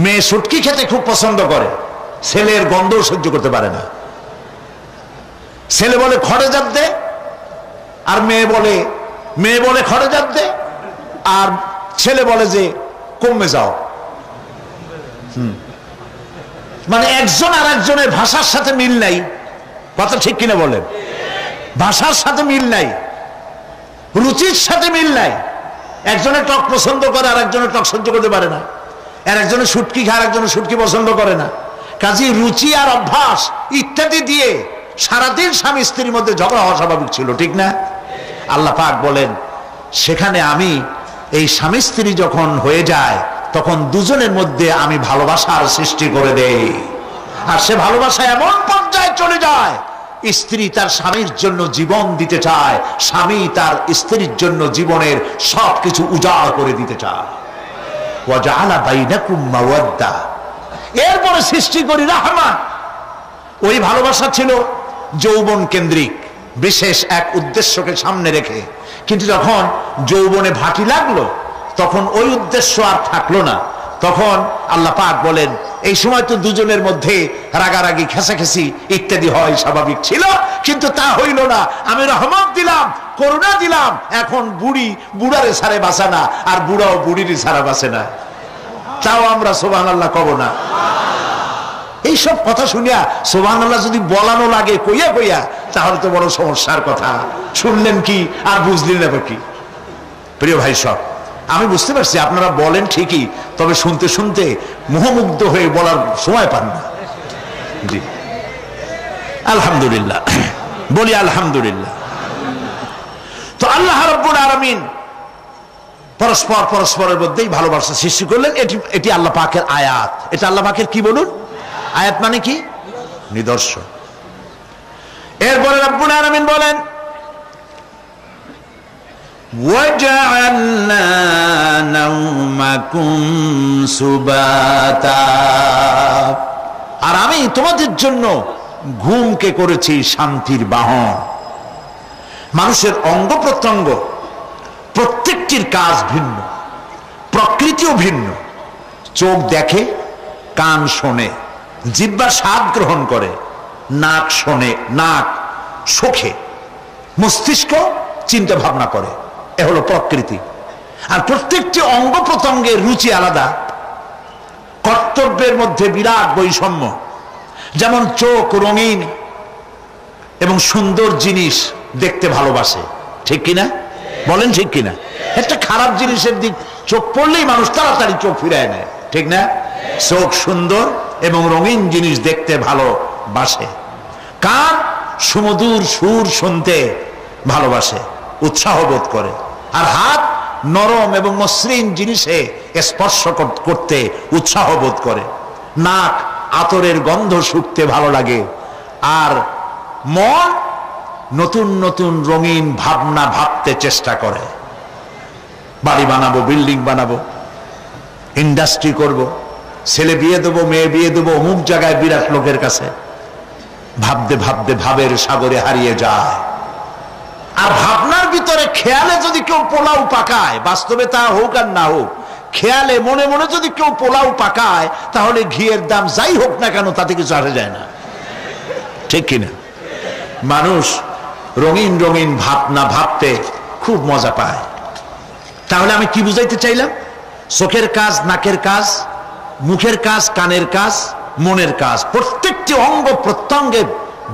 মেয়ে শুটকি খেতে খুব পছন্দ করে, ছেলের গন্ধ সহ্য করতে পারে না। ছেলে বলে খড়ে জাত দে, আর মেয়ে বলে খড়ে জাত দে, আর ছেলে বলে যে কমে যাও। মানে একজন আর একজনের ভাষার সাথে মিল নাই। কথা ঠিক কিনা বলেন? ভাষার সাথে মিল নাই, রুচির সাথে মিল নাই। একজনের টক পছন্দ করে আর একজনের টক সহ্য করতে পারে না, আর একজনের শুটকি খায় আর একজনের শুটকি পছন্দ করে না। কাজেই রুচি আর অভ্যাস ইত্যাদি দিয়ে সারাদিন স্বামী স্ত্রীর মধ্যে ঝগড়া হওয়া স্বাভাবিক ছিল, ঠিক না? আল্লাহ পাক বলেন সেখানে আমি এই স্বামী স্ত্রী যখন হয়ে যায় তখন দুজনের মধ্যে আমি ভালোবাসার সৃষ্টি করে দেই। আর সে ভালোবাসা এমন পর্যায়ে চলে যায়, স্ত্রী তার স্বামীর জন্য জীবন দিতে চায়, স্বামী তার স্ত্রীর জন্য জীবনের সবকিছু উজাড় করে দিতে চায়। ওয়াজআলা বাইনাকুম মাওয়াদ্দা, এরপরে সৃষ্টি করি রাহমা। ওই ভালোবাসা ছিল যৌবন কেন্দ্রিক, বিশেষ এক উদ্দেশ্যকে সামনে রেখে। কিন্তু যখন যৌবনে ভাটি লাগলো তখন ওই উদ্দেশ্য আর থাকলো না। তখন আল্লাহ পাক বলেন এই সময় তো দুজনের মধ্যে রাগারাগি খেসাখেসি ইত্যাদি হয়, স্বাভাবিক ছিল, কিন্তু তা হইল না। আমি রহমত দিলাম, করুণা দিলাম, এখন বুড়ারে ছাড়ে বাঁচে না, আর বুড়াও বুড়ির ছাড়া বাঁচে না। তাও আমরা সুবহানাল্লাহ কব না? এইসব কথা শুনিয়া সুবহানাল্লাহ যদি বলানো লাগে কইয়া কইয়া, তাহলে তো বড় সমস্যার কথা। শুনলেন কি আর বুঝলেন না কি? প্রিয় ভাই সব, আমি বুঝতে পারছি আপনারা বলেন ঠিকই, তবে শুনতে শুনতে মোহমুগ্ধ হয়ে বলার সময় পান না। জি আলহামদুলিল্লাহ, বলি আলহামদুলিল্লাহ। তো আল্লাহ রাব্বুল আলামিন পরস্পরের মধ্যেই ভালোবাসা সৃষ্টি করলেন। এটি আল্লাহ পাকের আয়াত। এটা আল্লাহ পাকের কি বলুন? আয়াত মানে কি? নিদর্শন। এরপরে রাব্বুল আলামিন বলেন ওয়াজআলনা নাওমাকুম সুবাতা, আর আমি তোমাদের জন্য ঘুমকে করেছি শান্তির বাহন। মানুষের অঙ্গ প্রত্যঙ্গ প্রত্যেকটির কাজ ভিন্ন, প্রকৃতিও ভিন্ন। চোখ দেখে, কান শোনে, জিহ্বা স্বাদ গ্রহণ করে, নাক শোনে, নাক শোখে, মস্তিষ্ক চিন্তা ভাবনা করে। এ হলো প্রকৃতি। আর প্রত্যেকটি অঙ্গ প্রত্যঙ্গের রুচি আলাদা, কর্তব্যের মধ্যে বিরাট বৈষম্য। যেমন চোখ রঙিন এবং সুন্দর জিনিস দেখতে ভালোবাসে, ঠিক কিনা বলেন? ঠিক কিনা? একটা খারাপ জিনিসের দিক চোখ পড়লেই মানুষ তাড়াতাড়ি চোখ ফিরায় নেয়, ঠিক না? চোখ সুন্দর এবং রঙিন জিনিস দেখতে ভালোবাসে। কান সুমধুর সুর শুনতে ভালোবাসে, উৎসাহ বোধ করে। আর হাত নরম এবং মসৃণ জিনিসে স্পর্শ করতে উৎসাহ বোধ করে। নাক আতরের গন্ধ শুঁকতে ভালো লাগে। আর মন নতুন নতুন রঙিন ভাবনা ভাবতে চেষ্টা করে। বাড়ি বানাবো, বিল্ডিং বানাবো, ইন্ডাস্ট্রি করব, ছেলে বিয়ে দেবো, মেয়ে বিয়ে দেবো অমুক জায়গায় বিরাট লোকের কাছে। ভাবতে ভাবতে ভাবের সাগরে হারিয়ে যায়। আর ভাবনার ভিতরে খেয়ালে যদি কেউ পোলাও পাকায়, বাস্তবে তা হোক আর না হোক, খেয়ালে মনে মনে যদি কেউ পোলাও পাকায়, তাহলে ঘিয়ের দাম যাই হোক না কেন তাতে কিছু আসে যায় না, ঠিক কিনা? মানুষ রঙিন রঙিন ভাবনা ভাবতে খুব মজা পায়। তাহলে আমি কি বুঝাইতে চাইলাম? চোখের কাজ, নাকের কাজ, মুখের কাজ, কানের কাজ, মনের কাজ, প্রত্যেকটি অঙ্গ প্রত্যঙ্গের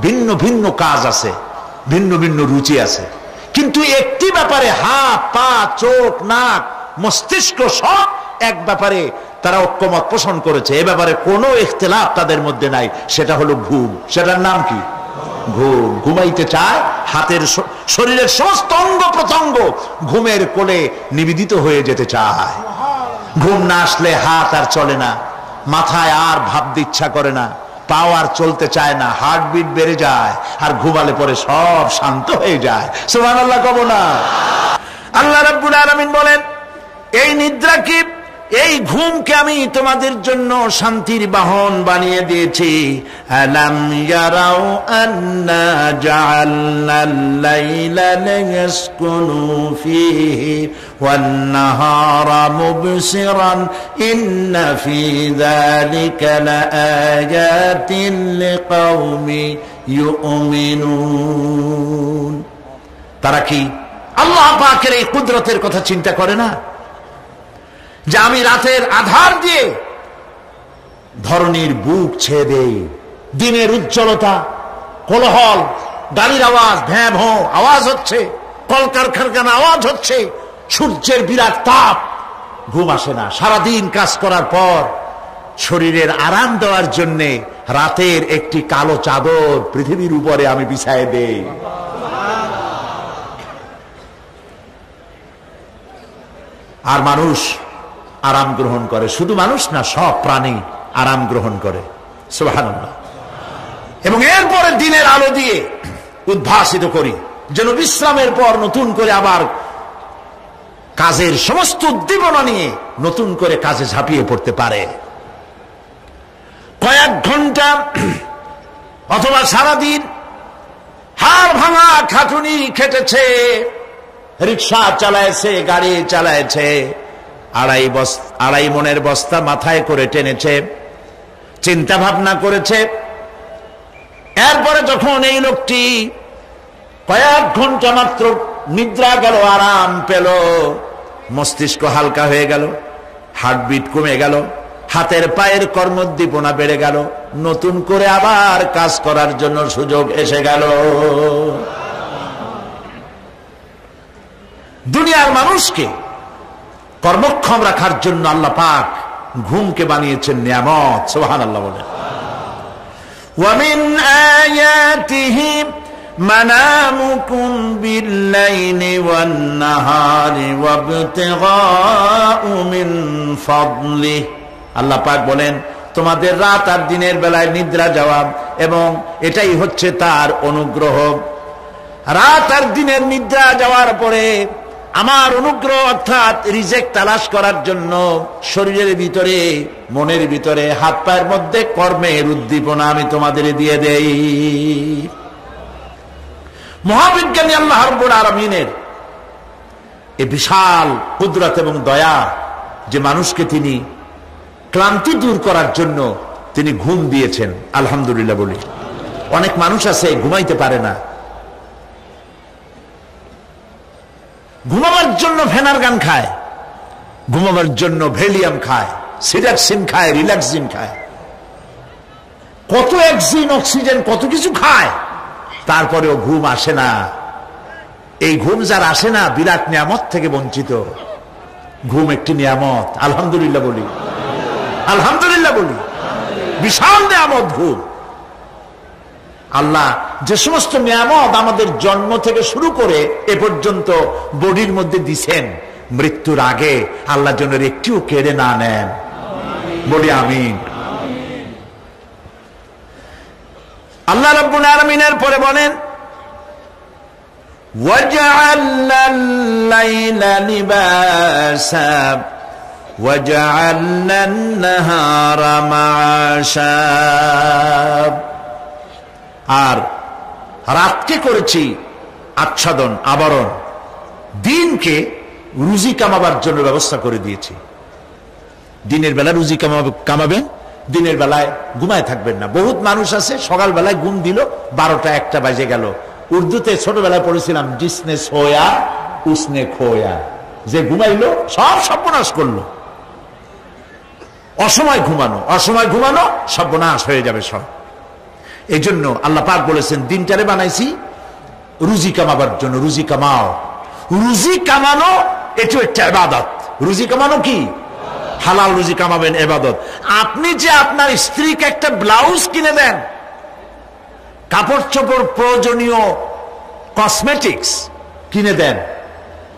ভিন্ন ভিন্ন কাজ আছে, ভিন্ন ভিন্ন রুচি আছে। কিন্তু একটি ব্যাপারে হাত, পা, চোখ, নাক, মস্তিষ্ক সব এক ব্যাপারে তারা ঐক্যমত পোষণ করেছে। এ ব্যাপারে কোনো ইখতিলাফ তাদের মধ্যে নাই, সেটা হলো ঘুম। সেটার নাম কি? ঘুম। ঘুমাইতে চায়, হাতের শরীরের সমস্ত অঙ্গ প্রত্যঙ্গ ঘুমের কোলে নিবেদিত হয়ে যেতে চায়। ঘুম না আসলে হাত আর চলে না, মাথায় আর ভাবতে ইচ্ছা করে না, পাও আর চলতে চায় না, হার্টবিট বেড়ে যায়, আর ঘুমালে পরে সব শান্ত হয়ে যায়। সুবহানাল্লাহ কব না? আল্লাহ রাব্বুল আলামিন বলেন এই নিদ্রা কি এই ঘুমকে আমি তোমাদের জন্য শান্তির বাহন বানিয়ে দিয়েছি। আলাম ইয়ারাউ আন্না জাআলনাল লাইলা লিয়াসকুনু ফীহি ওয়ান নাহারা মুবসিরান ইন্না ফী যালিকা লাআয়াতিন লিকাওমি ইউমিনুন। তারা কি আল্লাহ পাকের এই কুদরতের কথা চিন্তা করে না, যে আমি রাতের আধার দিয়ে ধরনীর বুক ছেয়ে দেই, দিনের উজ্জ্বলতা, কোলাহল, গাড়ির আওয়াজ, ভ্যাঁ ভোঁ আওয়াজ হচ্ছে, কলকারখানা আওয়াজ হচ্ছে, সূর্যের বিরাট তাপ, ঘুম আসে না। সারাদিন কাজ করার পর শরীরের আরাম দেওয়ার জন্যে রাতের একটি কালো চাদর পৃথিবীর উপরে আমি বিছায়ে দেই। আর মানুষ আরাম গ্রহণ করে, শুধু মানুষ না, সব প্রাণী আরাম গ্রহণ করে। সুবহানাল্লাহ। এবং এরপরে দিনের আলো দিয়ে উদ্ভাসিত করি, যেন বিশ্রামের পর নতুন করে আবার কাজের সমস্ত উদ্দীপনা নিয়ে নতুন করে কাজে ঝাঁপিয়ে পড়তে পারে। কয়েক ঘন্টা অথবা সারাদিন হাড় ভাঙা খাটুনি খেটেছে, রিক্সা চালাইছে, গাড়ি চালাইছে, আড়াই মনের বস্তা মাথায় করে টেনেছে, চিন্তা ভাবনা করেছে। এরপরে যখন এই লোকটি কয়েক ঘন্টা মাত্র নিদ্রা গেল, আরাম পেল, মস্তিষ্ক হালকা হয়ে গেল, হার্টবিট কমে গেল, হাতের পায়ের কর্মোদ্দীপনা বেড়ে গেল, নতুন করে আবার কাজ করার জন্য সুযোগ এসে গেল। দুনিয়ার মানুষকে কর্মক্ষম রাখার জন্য আল্লাহ পাক ঘুমকে বানিয়েছেন নিয়ামত। সুবহানাল্লাহ বলেন। ওয়া মিন আয়াতিহি মানামুকুম বিল-লাইলি ওয়ান-নাহারি ওয়াবতিগাউ মিন ফাদলিহি। আল্লাহ পাক বলেন, তোমাদের রাত আর দিনের বেলায় নিদ্রা যাওয়া, এবং এটাই হচ্ছে তার অনুগ্রহ। রাত আর দিনের নিদ্রা যাওয়ার পরে আমার অনুগ্রহ অর্থাৎ রিজেক তালাশ করার জন্য শরীরের ভিতরে, মনের ভিতরে, হাত পায়ের মধ্যে কর্মের উদ্দীপনা আমি তোমাদের দিয়ে দেই। মহাবিজ্ঞানী আল্লাহ রাব্বুল আলামিনের এই বিশাল কুদরত এবং দয়া, যে মানুষকে তিনি ক্লান্তি দূর করার জন্য তিনি ঘুম দিয়েছেন, আলহামদুলিল্লাহ বলি। অনেক মানুষ আছে ঘুমাইতে পারে না, ঘুমাবার জন্য ফেনার গান খায়, ঘুমাবার জন্য ভ্যালিয়াম খায়, সিডাক্সিন খায়, রিল্যাক্সিন খায়, কত অক্সিজেন, অক্সিজেন, কত কিছু খায়, তারপরেও ঘুম আসে না। এই ঘুম যার আসে না, বিরাট নিয়ামত থেকে বঞ্চিত। ঘুম একটি নিয়ামত, আলহামদুলিল্লাহ বলি, আলহামদুলিল্লাহ বলি। বিশাল নিয়ামত ঘুম। আল্লাহ যে সমস্ত নিয়ামত আমাদের জন্ম থেকে শুরু করে এ পর্যন্ত বডির মধ্যে দিছেন, মৃত্যুর আগে আল্লাহ যেন একটিও কেড়ে না নেন, বলি আমিন। আল্লাহ রাব্বুল আলামিনের পরে বলেন, ওয়াজআলনাল লাইলা লিবাসা ওয়াজআলনান নাহারা মাআশা। আর রাতকে করেছি আচ্ছাদন, আবরণ, দিনকে রুজি কামাবার জন্য ব্যবস্থা করে দিয়েছি। দিনের বেলা রুজি কামাবেন, দিনের বেলায় ঘুমায় থাকবেন না। বহুত মানুষ আছে সকালবেলায় ঘুম দিল, 12টা 1টা বাজে গেল। উর্দুতে ছোটবেলায় পড়েছিলাম, জিসনে সোয়া উসনে খোয়া, যে ঘুমাইলো সব সর্বনাশ করলো। অসময় ঘুমানো, অসময় ঘুমানো সর্বনাশ হয়ে যাবে সব। এই জন্য আল্লাহ পাক বলেছেন, দিনটারে বানাইছি রুজি কামাবার জন্য। রুজি কামাও, রুজি কামানো এটাও একটা ইবাদত। রুজি কামানো কি? হালাল রুজি কামাবেন, ইবাদত। আপনি যে আপনার স্ত্রীকে একটা ব্লাউজ কিনে দেন, কাপড় চোপড়, প্রয়োজনীয় কসমেটিক্স কিনে দেন,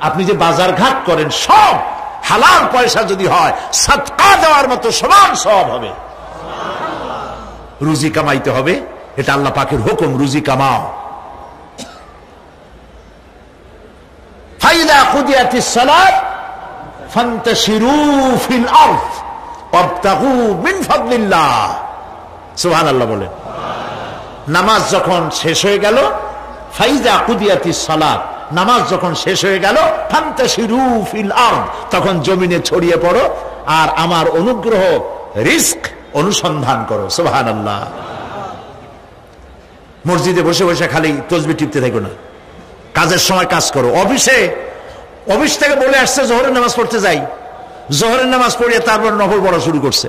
আপনি যে বাজার ঘাট করেন, সব হালাল পয়সা যদি হয়, সাদকা দেওয়ার মতো সমান সওয়াব হবে। রুজি কামাইতে হবে, এটা আল্লাহ পাকের হুকুম, রুজি কামাও। ফাইদা কুদিয়াতিস সালাত ফান্তাশিরু ফিল আরদ ওয়াবতাগু মিন ফাদলিল্লাহ। সুবহানাল্লাহ বলেন। নামাজ যখন শেষ হয়ে গেল, ফাইজা কুদিয়াতিস সালাত, নামাজ যখন শেষ হয়ে গেল, ফান্তাশিরু ফিল আরদ, তখন জমিনে ছড়িয়ে পড়ো আর আমার অনুগ্রহ রিস্ক অনুসন্ধান করো। সুবহানাল্লাহ। মসজিদে বসে বসে খালি তাসবিহ টিপতে থাকো না, কাজের সময় কাজ করো। অফিস থেকে বলে আসছে জোহরের নামাজ পড়তে যাই, জোহরের নামাজ পড়িয়ে তারপর নফল পড়া শুরু করছে,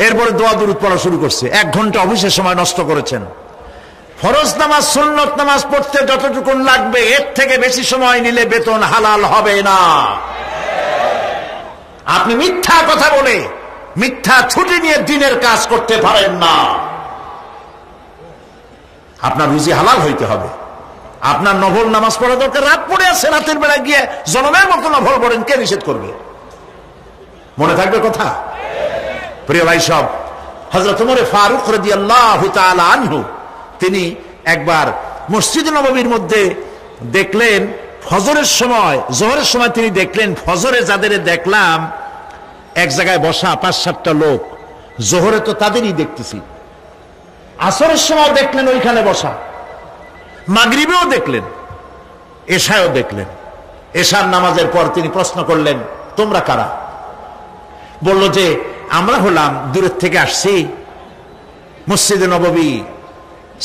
এরপরে দোয়া দুরূদ পড়া শুরু করছে। 1 ঘন্টা অফিসের সময় নষ্ট করেছেন। ফরজ নামাজ সুন্নত নামাজ পড়তে যতটুকু লাগবে এর থেকে বেশি সময় নিলে বেতন হালাল হবে না। আপনি মিথ্যা কথা বলে মিথ্যা ছুটি নিয়ে দিনের কাজ করতে পারেন না। আপনার রুজি হালাল হইতে হবে। আপনার নফল নামাজ পড়া দরকার, রাত পড়ে আছে, রাতের বেলা গিয়ে জনমের মতো নফল পড়েন, কে নিষেধ করবে? মনে থাকবে কথা? প্রিয় ভাই সব, হযরত ওমর ফারুক রাদিয়াল্লাহু তাআলা আনহু তিনি একবার মসজিদ নববীর মধ্যে দেখলেন ফজরের সময়, জোহরের সময় তিনি দেখলেন ফজরে যাদের দেখলাম এক জায়গায় বসা 5-7টা লোক, জোহরে তো তাদেরই দেখতেছি, আসরের সময় দেখলেন ওইখানে বসা, মাগরিবেও দেখলেন, এশায়ও দেখলেন। এশার নামাজের পর তিনি প্রশ্ন করলেন, তোমরা কারা? বলল যে আমরা হলাম দূরের থেকে আসছি, মসজিদে নববী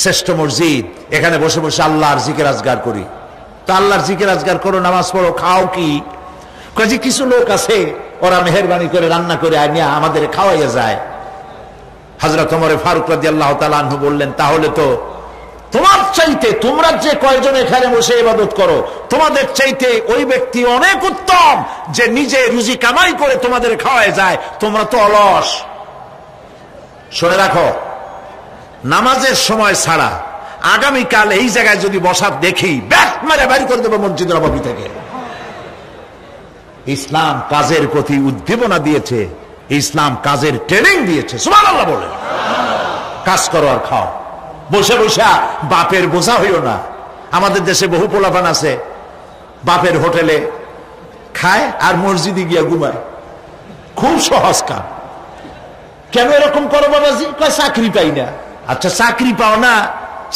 শ্রেষ্ঠ মসজিদ, এখানে বসে বসে আল্লাহর জিকির আজগার করি। তো আল্লাহর জিকির আজগার করো, নামাজ পড়ো, খাও কি? কাজে কিছু লোক আছে ওরা মেহেরবানি করে রান্না করে আনিয়া আমাদের খাওয়াইয়া যায়। হযরত ওমর ফারুক রাদিয়াল্লাহু তাআলা আনহু বললেন, তাহলে তো তোমার চাইতে, তোমরা যে কয়জন এখানে বসে ইবাদত করো, তোমাদের চাইতে ওই ব্যক্তি অনেক উত্তম যে নিজে রুজি কামাই করে তোমাদের খাওয়ায় যায়, তোমরা তো অলস। শুনে রাখো, নামাজের সময় ছাড়া আগামীকাল এই জায়গায় যদি বসা দেখি, ব্যাট মেরে বের করে দেবো মসজিদ নববী থেকে। ইসলাম কাজের প্রতি উদ্দীপনা দিয়েছে, ইসলাম কাজের ট্রেনিং দিয়েছে। সুবহানাল্লাহ বলে। কাজ করো আর খাও, বসে বসে বাপের বোঝা হইও না। আমাদের দেশে বহু পোলাপান আছে বাপের হোটেলে খায় আর মসজিদে গিয়া ঘুমায়, খুব সহজ কাম। কেন এরকম করো বাবাজি? কয় চাকরি পাই না। আচ্ছা চাকরি পাও না,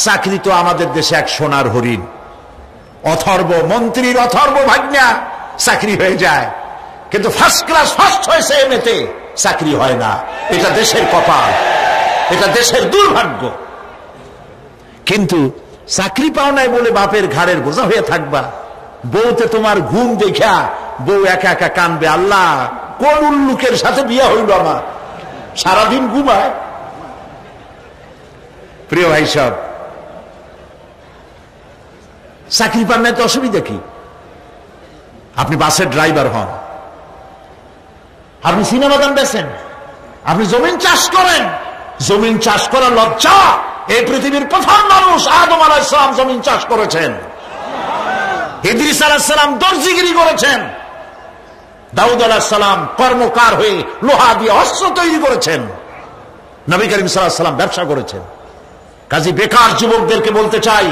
চাকরি তো আমাদের দেশে এক সোনার হরিণ, অথর্ব মন্ত্রীর অথর্ব ভাগ্না চাকরি হয়ে যায়, কিন্তু ফার্স্ট ক্লাস ফার্স্ট হয়েছে এমনিতে চাকরি হয় না। এটা দেশের কপাল, এটা দেশের দুর্ভাগ্য। কিন্তু চাকরি পাও নাই বলে বাপের ঘাড়ের বোঝা হয়ে থাকবা। বউতে তোমার ঘুম দেখা বউ একা একা কানবে, আল্লাহ কোন উল্লুকের সাথে বিয়া হইল আমার, সারাদিন ঘুমায়। প্রিয় ভাই সব, চাকরি পান নাই তো অসুবিধা কি? আপনি বাসের ড্রাইভার হন, আপনি সিনেমা গান বেচেন, আপনি জমিন চাষ করেন, জমিন চাষ করা লজ্জা। এই পৃথিবীর প্রথম মানুষ আদম আলাইহিস সালাম জমিন চাষ করেছেন, ইদ্রিস আলাইহিস সালাম দর্জিগিরি করেছেন, দাউদ আলাইহিস সালাম কর্মকার হয়ে লোহা দিয়ে অস্ত্র তৈরি করেছেন, নবী করিম সাল্লাল্লাহু আলাইহি ওয়াসাল্লাম ব্যবসা করেছেন। কাজী বেকার যুবকদেরকে বলতে চাই,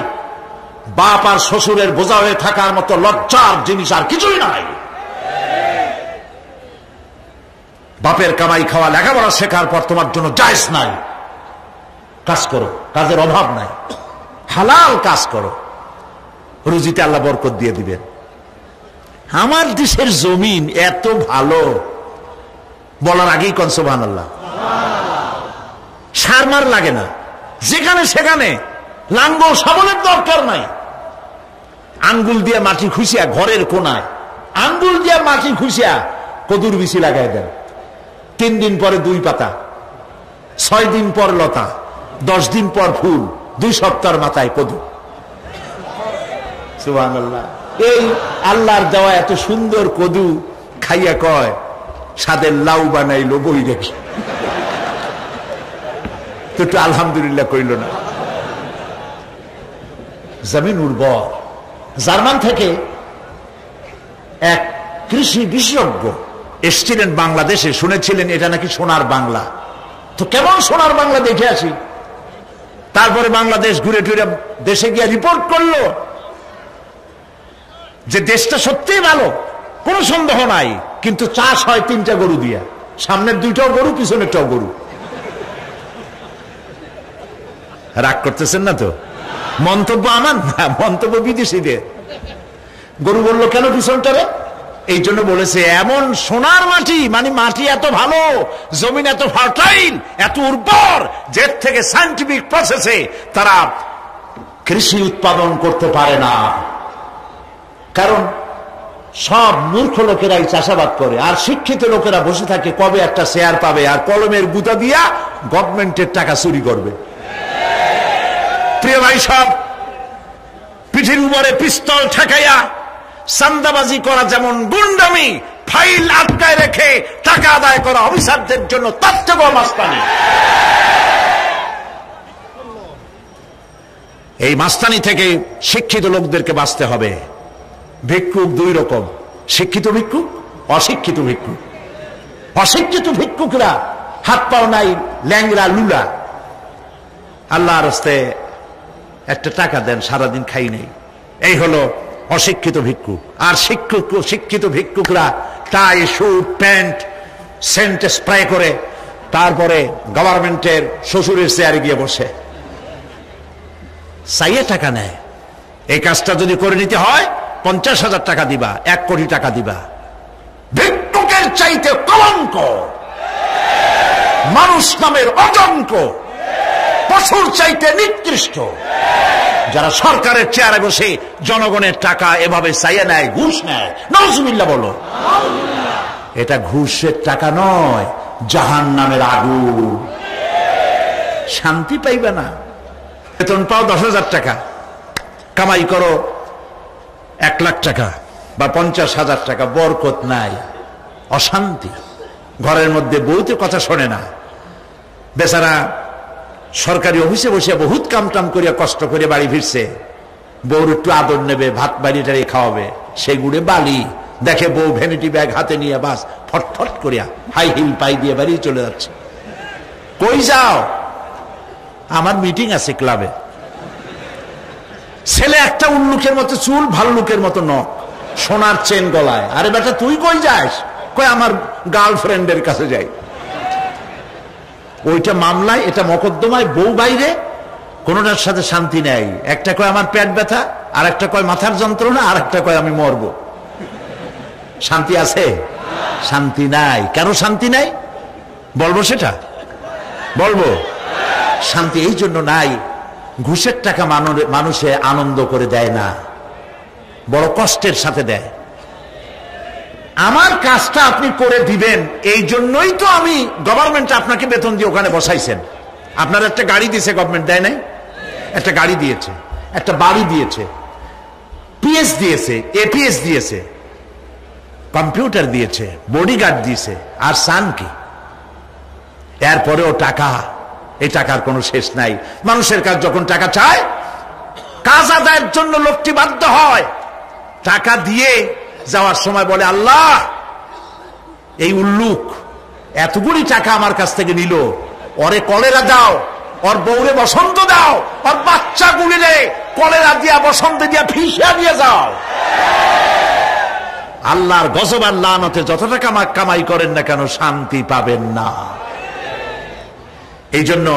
বাপ আর শ্বশুরের বোঝা হয়ে থাকার মতো লজ্জার জিনিস আর কিছুই নাই। বাপের কামাই খাওয়া লেখাপড়া শেখার পর তোমার জন্য জায়েজ নাই। কাজ করো, কাজের অভাব নাই, হালাল কাজ করো, রুজিতে আল্লাহ বরকত দিয়ে দিবেন। আমার দেশের জমিন এত ভালো, বলার আগেই কোন সুবহানাল্লাহ। সারমার লাগে না, যেখানে সেখানে লাঙ্গল শাবলের দরকার নাই। আঙ্গুল দিয়ে মাটি খুঁজিয়া ঘরের কোনায় আঙ্গুল দিয়ে মাটি খুঁজিয়া কদুর বিচি লাগাই দেন। 3 দিন পরে 2 পাতা, 6 দিন পর লতা, 10 দিন পর ফুল, 2 সপ্তাহের মাথায় কদু। সুবহানাল্লাহ। এই আল্লাহর দেওয়া এত সুন্দর কদু খাইয়া কয় সাদের লাউ বানাইলো বই রেখে, তো একটু আলহামদুলিল্লাহ কইল না। জমিন উর্বর। জার্মান থেকে এক কৃষি বিশেষজ্ঞ এসছিলেন বাংলাদেশে, শুনেছিলেন এটা নাকি সোনার বাংলা। তো কেমন সোনার বাংলা দেখে আসি। তারপরে বাংলাদেশ ঘুরে টুরে দেশে গিয়ে রিপোর্ট করলো যে দেশটা সত্যিই ভালো, কোনো সন্দেহ নাই, কিন্তু চাষ হয় 3টা গরু দিয়া, সামনের 2টাও গরু, পিছনেরটাও গরু। রাগ করতেছেন না তো? মন্তব্য আমার না, মন্তব্য বিদেশিদের। গরু বললো কেন পিছনটারে? এই জন্য বলেছে এমন সোনার মাটি, মানে মাটি এত ভালো, জমিন এত ফার্টাইল, এত উর্বর, যে থেকে সায়েন্টিফিক প্রসেসে তারা কৃষি উৎপাদন করতে পারে না। কারণ সব মূর্খ লোকেরাই চাষাবাদ করে, আর শিক্ষিত লোকেরা বসে থাকে কবে একটা শেয়ার পাবে, আর কলমের গুতা দিয়া গভর্নমেন্টের টাকা চুরি করবে। প্রিয় ভাই সব, পিঠের উপরে পিস্তল ঠেকাইয়া চাঁদাবাজি করা যেমন গুন্ডামি, ফাইল আটকায় রেখে টাকা আদায় করা অফিসারদের জন্য তার থেকেও মাস্তানি। এই মাস্তানি থেকে শিক্ষিত লোকদেরকে বাঁচতে হবে। ভিক্ষুক 2 রকম, শিক্ষিত ভিক্ষুক, অশিক্ষিত ভিক্ষুক। অশিক্ষিত ভিক্ষুকরা হাত পাও নাই, ল্যাংরা লুলা, আল্লাহর রাস্তে একটা টাকা দেন, সারাদিন খাই নেই, এই হলো অশিক্ষিত ভিক্ষুক। আর শিক্ষিত ভিক্ষুকরা টাই, স্যুট, প্যান্ট, সেন্ট স্প্রে করে তারপরে গভর্নমেন্টের শ্বশুরের চেয়ারে গিয়ে বসে চাইয়ে টাকা নেয়। এই কাজটা যদি করে নিতে হয় 50,000 টাকা দিবা, 1 কোটি টাকা দিবা। ভিক্ষুকের চাইতে কলঙ্ক, মানুষ নামের অজঙ্ক, পশুর চাইতে নিকৃষ্ট যারা সরকারের চেয়ারে বসে জনগণের টাকা এভাবে চাইয়ে নেয়, ঘুষ নেয়। নাউজুবিল্লাহ বলো। এটা ঘুষের টাকা নয়, জাহান্নামের আগুন। শান্তি পাইবে না। বেতন পাও 10,000 টাকা, কামাই করো 1 লাখ টাকা বা 50,000 টাকা, বরকত নাই, অশান্তি। ঘরের মধ্যে বউতে কথা শোনে না, বেচারা সরকারি অফিসে বসে বহুত কাম টাম করিয়া কষ্ট করে বাড়ি ফিরছে, বউর একটু আদর নেবে, ভাত বাড়িটারে খাওয়াবে, সেগুড়ে বালি দেখে বউ ভ্যানিটি ব্যাগ হাতে নিয়ে বাস ফটফট করিয়া হাই হিল পাই দিয়ে বাড়ি চলে যাচ্ছে। কই যাও? আমার মিটিং আছে ক্লাবে। ছেলে একটা উল্লুকের মতো চুল, ভাল্লুকের মতো নখ, সোনার চেন গলায়। আরে বেটা তুই কই যাস? কই আমার গার্লফ্রেন্ডের কাছে যাই। ওইটা মামলায়, এটা মকদ্দমায়, বউ বাইরে, কোনটার সাথে শান্তি নেই। একটা কয় আমার পেট ব্যথা, আর একটা কয় মাথার যন্ত্রণা, আর একটা কয় আমি মরব। শান্তি আছে? শান্তি নাই। কেন শান্তি নাই বলবো? সেটা বলবো। শান্তি এই জন্য নাই, ঘুষের টাকা মানুষে আনন্দ করে দেয় না, বড় কষ্টের সাথে দেয়। আমার কাজটা আপনি করে দিবেন, এই জন্যই তো আমি গভর্নমেন্ট আপনাকে বেতন দিয়ে ওখানে বসাইছেন। আপনার একটা গাড়ি দিয়েছে গভর্নমেন্ট, দেয় নাই? একটা গাড়ি দিয়েছে, একটা বাড়ি দিয়েছে, পিএস দিয়েছে, এপিএস দিয়েছে, কম্পিউটার দিয়েছে, বডিগার্ড দিয়েছে, আর সান কি? এরপরেও টাকা, এই টাকার কোনো শেষ নাই। মানুষের কাছে যখন টাকা চায়, কাজ আদায়ের জন্য লোকটি বাধ্য হয়, টাকা দিয়ে যাওয়ার সময় বলে, আল্লাহ এই উল্লুক এতগুলি টাকা আমার কাছ থেকে নিল, ওরে কলেরা দাও, ওর বউরে বসন্ত দাও, ওর বাচ্চা গুলিরে কলেরা দিয়া বসন্ত দিয়া ফিসিয়া দিয়ে যাও। আল্লাহর গজব আর লানতে যত টাকা কামাই করেন না কেন, শান্তি পাবেন না। এই জন্য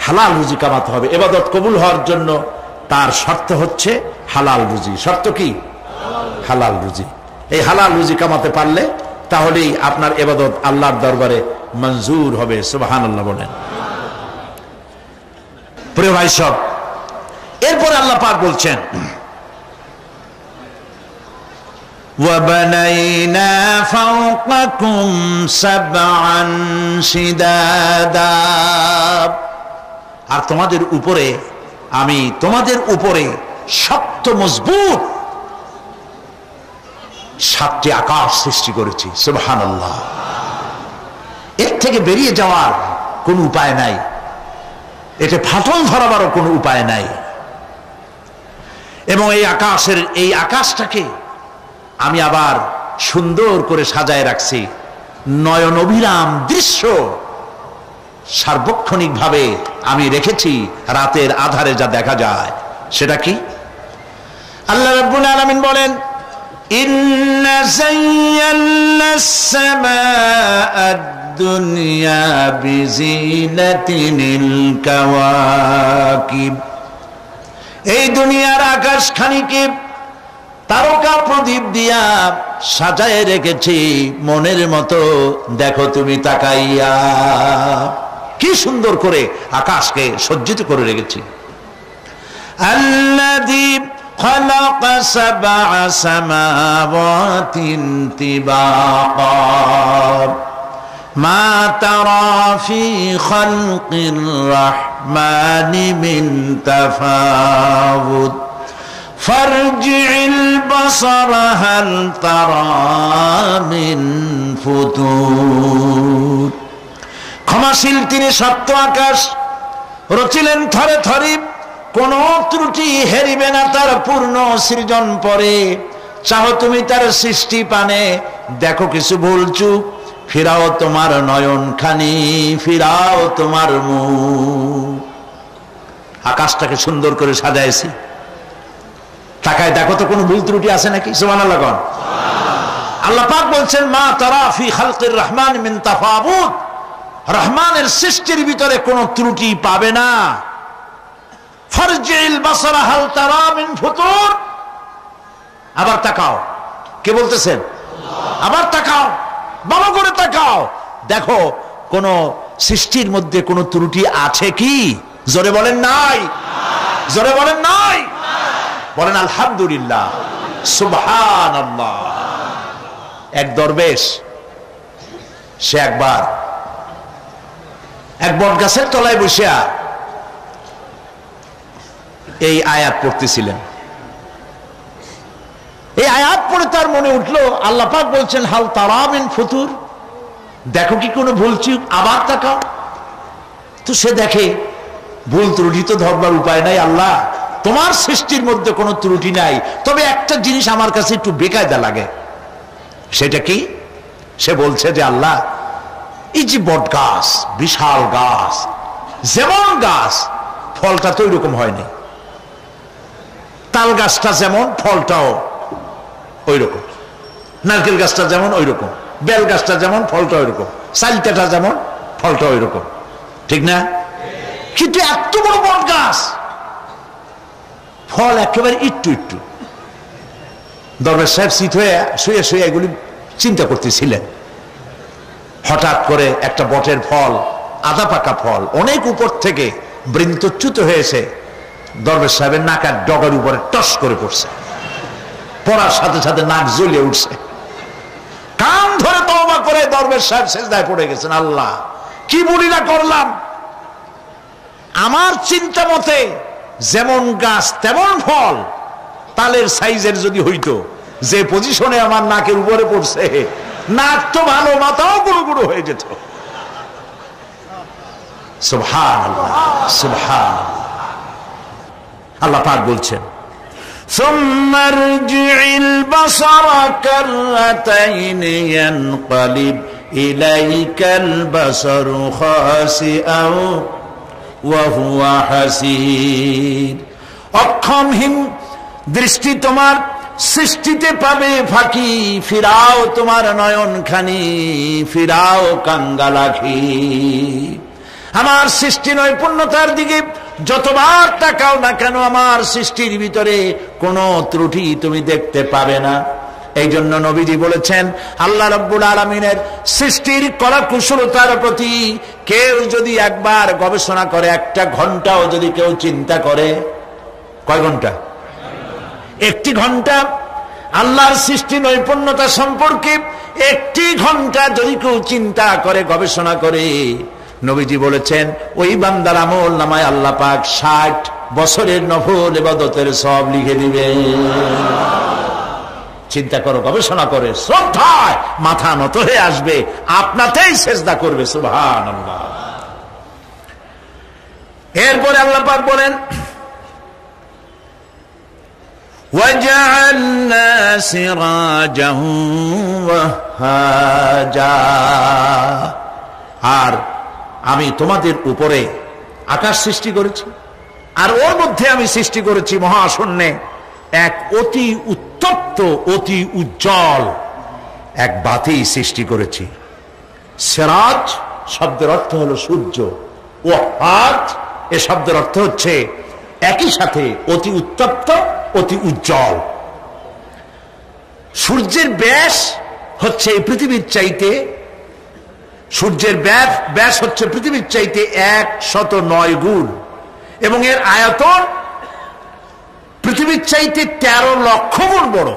হালাল রুজি কামাতে হবে। ইবাদত কবুল হওয়ার জন্য তার শর্ত হচ্ছে হালাল রুজি। শর্ত কি? হালাল রুজি। এই হালাল রুজি কামাতে পারলে তাহলেই আপনার ইবাদত আল্লাহর দরবারে মঞ্জুর হবে। সুবহানাল্লাহ বলেন। প্রিয় ভাই সব, এরপরে আল্লাহ পাক বলছেন, وَبَنَيْنَا فَوْقَكُمْ سَبْعًا شِدَادًا, আর তোমাদের উপরে আমি তোমাদের উপরে শক্ত মজবুত 7টি আকাশ সৃষ্টি করেছি। সুবহানাল্লাহ। এর থেকে বেরিয়ে যাওয়ার কোনো উপায় নাই, এটা ফাটল ধরাবারও কোনো উপায় নাই। এবং এই আকাশটাকে আমি আবার সুন্দর করে সাজায় রাখছি। নয়ন অভিরাম দৃশ্য সার্বক্ষণিক ভাবে আমি রেখেছি, রাতের আধারে যা দেখা যায়। সেটা কি? আল্লাহ রাব্বুল আলামিন বলেন, ইন্না যায়্যানাস সামাআদ দুনিয়া বিজিনাতিল কাওয়াকিব, এই দুনিয়ার আকাশ খানিকে তারকা প্রদীপ দিয়া সাজায় রেখেছি মনের মতো, দেখো তুমি তাকাইয়া কি সুন্দর করে আকাশকে সজ্জিত করে রেখেছি। আল্লাযী খালাকা সাবআ সামাওয়াতিন তিবাকা মা তারা ফি খালকির রাহমানি মিন তাফাউত ফারজি'ল বাসারা হাল তারা মিন ফুতুর। ক্ষমাশীল তিনি, সপ্ত আকাশ রচিলেন থরে থরে, কোন ত্রুটি হেরিবে না তার পূর্ণ সৃজন পরে। চাহো তুমি তার সৃষ্টি পানে, দেখো কিছু ভুলচুক, ফিরাও তোমার নয়ন খানি, ফিরাও তোমার মুখ। আকাশটাকে সুন্দর করে সাজাইছি, তাকায় দেখো তো কোনো ভুল ত্রুটি আছে নাকি? সুবহানাল্লাহ। আল্লাহ পাক বলছেন মা তারা ফি খালকির রহমান মিন তাফাউত, রহমানের সৃষ্টির ভিতরে কোনো ত্রুটি পাবে না। ফারজিল বাসারা হাল তারা মিন ফুতুর, আবার তাকাও। কে বলতেছেন? আবার তাকাও, ভালো করে তাকাও, দেখো কোন সৃষ্টির মধ্যে কোনো ত্রুটি আছে কি? জোরে বলেন নাই, জোরে বলেন নাই, বলেন আলহামদুলিল্লাহ, সুবহানাল্লাহ। এক দরবেশ, সে একবার এক বট গাছের তলায় বসিয়া এই আয়াত পড়তেছিলেন। এই আয়াত পড়ে তার মনে উঠলো আল্লাহ পাক বলছেন হাল তারা মিন ফুতুর, দেখো কি কোনো ভুল চুক, আবার তাকাও। তো সে দেখে ভুল ত্রুটি তো ধরবার উপায় নাই, আল্লাহ তোমার সৃষ্টির মধ্যে কোনো ত্রুটি নাই, তবে একটা জিনিস আমার কাছে একটু বেকায়দা লাগে। সেটা কি? সে বলছে যে আল্লাহ এই যে বট গাছ, বিশাল গাছ, যেমন গাছ ফলটা তো ওইরকম হয়নি, তাল গাছটা যেমন ফলটাও ওই রকম, নারকেল গাছটা যেমন ওই রকম, বেল গাছটা যেমন ফলটা ওই রকম, চালতাটা যেমন ফলটা ওই রকম, ঠিক না? কিন্তু এত বড় বট গাছ, ফল একেবারে একটু একটু। দরবেশ সাহেব শীত হয়ে শুয়ে শুয়ে এগুলি চিন্তা করতেছিলেন। হঠাৎ করে একটা বটের ফল, আধা পাকা ফল, অনেক উপর থেকে বৃন্তচ্যুত হয়েছে দরবেশ সাহেবের নাকার ডগার উপরে টস করে পড়ছে। পড়ার সাথে সাথে নাক জ্বলিয়ে উঠছে। কান ধরে তওবা করে দরবেশ সাহেব সিজদায় পড়ে গেছেন, আল্লাহ কি বলিনা করলাম, আমার চিন্তা মতে যেমন গাছ তেমন ফল, তালের সাইজের যদি হইতো, যে পজিশনে আমার নাকের উপরে পড়ছে, নাক তো ভালো, মাথাও গুঁড়ো গুঁড়ো হয়ে যেত। সুবহানাল্লাহ, সুবহানাল্লাহ। আল্লাহ পাক বলছেন ثم ارجع البصر كرتين ينقلب إليك البصر خاسئا وهو حسير। অক্ষমহীন দৃষ্টি তোমার সৃষ্টিতে পাবে ফাঁকি, ফিরাও তোমার নয়ন খানি, ফিরাও কাঙ্গালাখি। আমার সৃষ্টি নৈপুণ্যতার দিকে যতবার তাকাও না কেন, আমার সৃষ্টির ভিতরে কোনো ত্রুটি তুমি দেখতে পাবে না। এই জন্য নবীজি বলেছেন আল্লাহ রাব্বুল আলামিনের সৃষ্টির কলা কুশলতার প্রতি কেউ যদি একবার গবেষণা করে, একটা ঘন্টাও যদি কেউ চিন্তা করে, কয় ঘন্টা? একটি ঘন্টা আল্লাহর সৃষ্টি নৈপুণ্যতা সম্পর্কে একটি ঘন্টা যদি কেউ চিন্তা করে, গবেষণা করে, নবীজি বলেছেন ওই বান্দার আমল নামায় আল্লাহ পাক 60 বছরের নফল ইবাদতের সওয়াব লিখে দিবে। চিন্তা করো, গবেষণা করে, শ্রদ্ধায় মাথা নত হয়ে আসবে, আপনাতেই সেজদা করবে। সুবহানাল্লাহ। এরপরে আল্লাহ পাক বলেন وَجَعَلْنَا سِرَاجًا وَهَّاجًا। আর আমি তোমাদের উপরে আকাশ সৃষ্টি করেছি, আর ওর মধ্যে আমি সৃষ্টি করেছি মহাশূন্যে এক অতি উত্তপ্ত অতি উজ্জ্বল এক বাতি সৃষ্টি করেছি। সিরাজ শব্দের অর্থ হলো সূর্য, ও হাজ এ শব্দের অর্থ হচ্ছে একই সাথে অতি উত্তপ্ত অতি উজ্জ্বল। সূর্যের ব্যাস হচ্ছে এই পৃথিবীর চাইতে, সূর্যের ব্যাস হচ্ছে পৃথিবীর চাইতে 109 গুণ, এবং এর আয়তন পৃথিবীর চাইতে 13 লক্ষ গুণ বড়।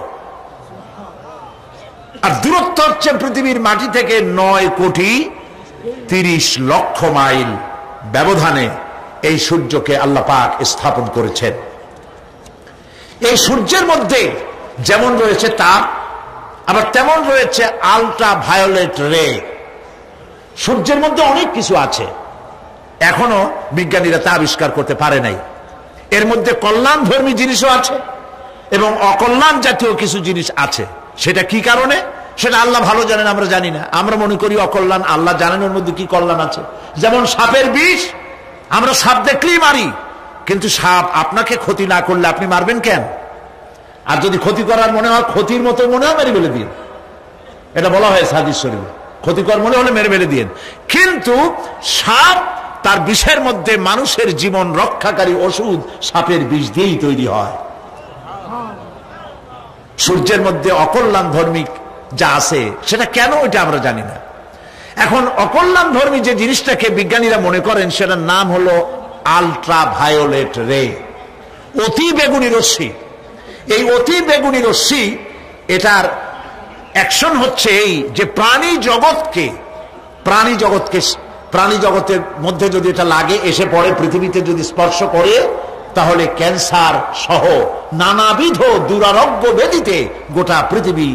আর দূরত্ব হচ্ছে পৃথিবীর মাটি থেকে 9,30,00,000 মাইল ব্যবধানে এই সূর্যকে আল্লাহ পাক স্থাপন করেছেন। এই সূর্যের মধ্যে যেমন রয়েছে তাপ, আবার তেমন রয়েছে আলট্রা ভায়োলেট রে। সূর্যের মধ্যে অনেক কিছু আছে, এখনো বিজ্ঞানীরা তা আবিষ্কার করতে পারে নাই। এর মধ্যে কল্যাণধর্মী জিনিসও আছে এবং অকল্যাণ জাতীয় কিছু জিনিস আছে। সেটা কি কারণে, সেটা আল্লাহ ভালো জানেন, আমরা জানি না। আমরা মনে করি অকল্যাণ, আল্লাহ জানেন ওর মধ্যে কি কল্যাণ আছে। যেমন সাপের বিষ, আমরা সাপ দেখলেই মারি, কিন্তু সাপ আপনাকে ক্ষতি না করলে আপনি মারবেন কেন? আর যদি ক্ষতি করার মনে হয়, ক্ষতির মতো মনে হয়, মেরে ফেলে দিন। এটা বলা হয়েছে হাদিস শরীফে, ক্ষতিকর মনে হলে মেরে ফেলে দিন। কিন্তু সাপ তার বিষের মধ্যে মানুষের জীবন রক্ষাকারী ওষুধ সাপের বিষ দিয়েই তৈরি হয়। সূর্যের মধ্যে অকল্যাণ ধর্মিক যা আছে সেটা কেন, এটা আমরা জানি না। এখন অকল্যাণ ধর্মী যে জিনিসটাকে বিজ্ঞানীরা মনে করেন, সেটার নাম হলো আলট্রা ভায়োলেট রে, অতি বেগুনি রশ্মি। এই অতি বেগুনি রশ্মি, এটার অ্যাকশন হচ্ছে এই যে প্রাণী জগতের মধ্যে যদি এটা লাগে, এসে পড়ে পৃথিবীতে যদি স্পর্শ করে, তাহলে ক্যান্সার সহ নানাবিধ দুরারোগ্য ব্যাধিতে গোটা পৃথিবী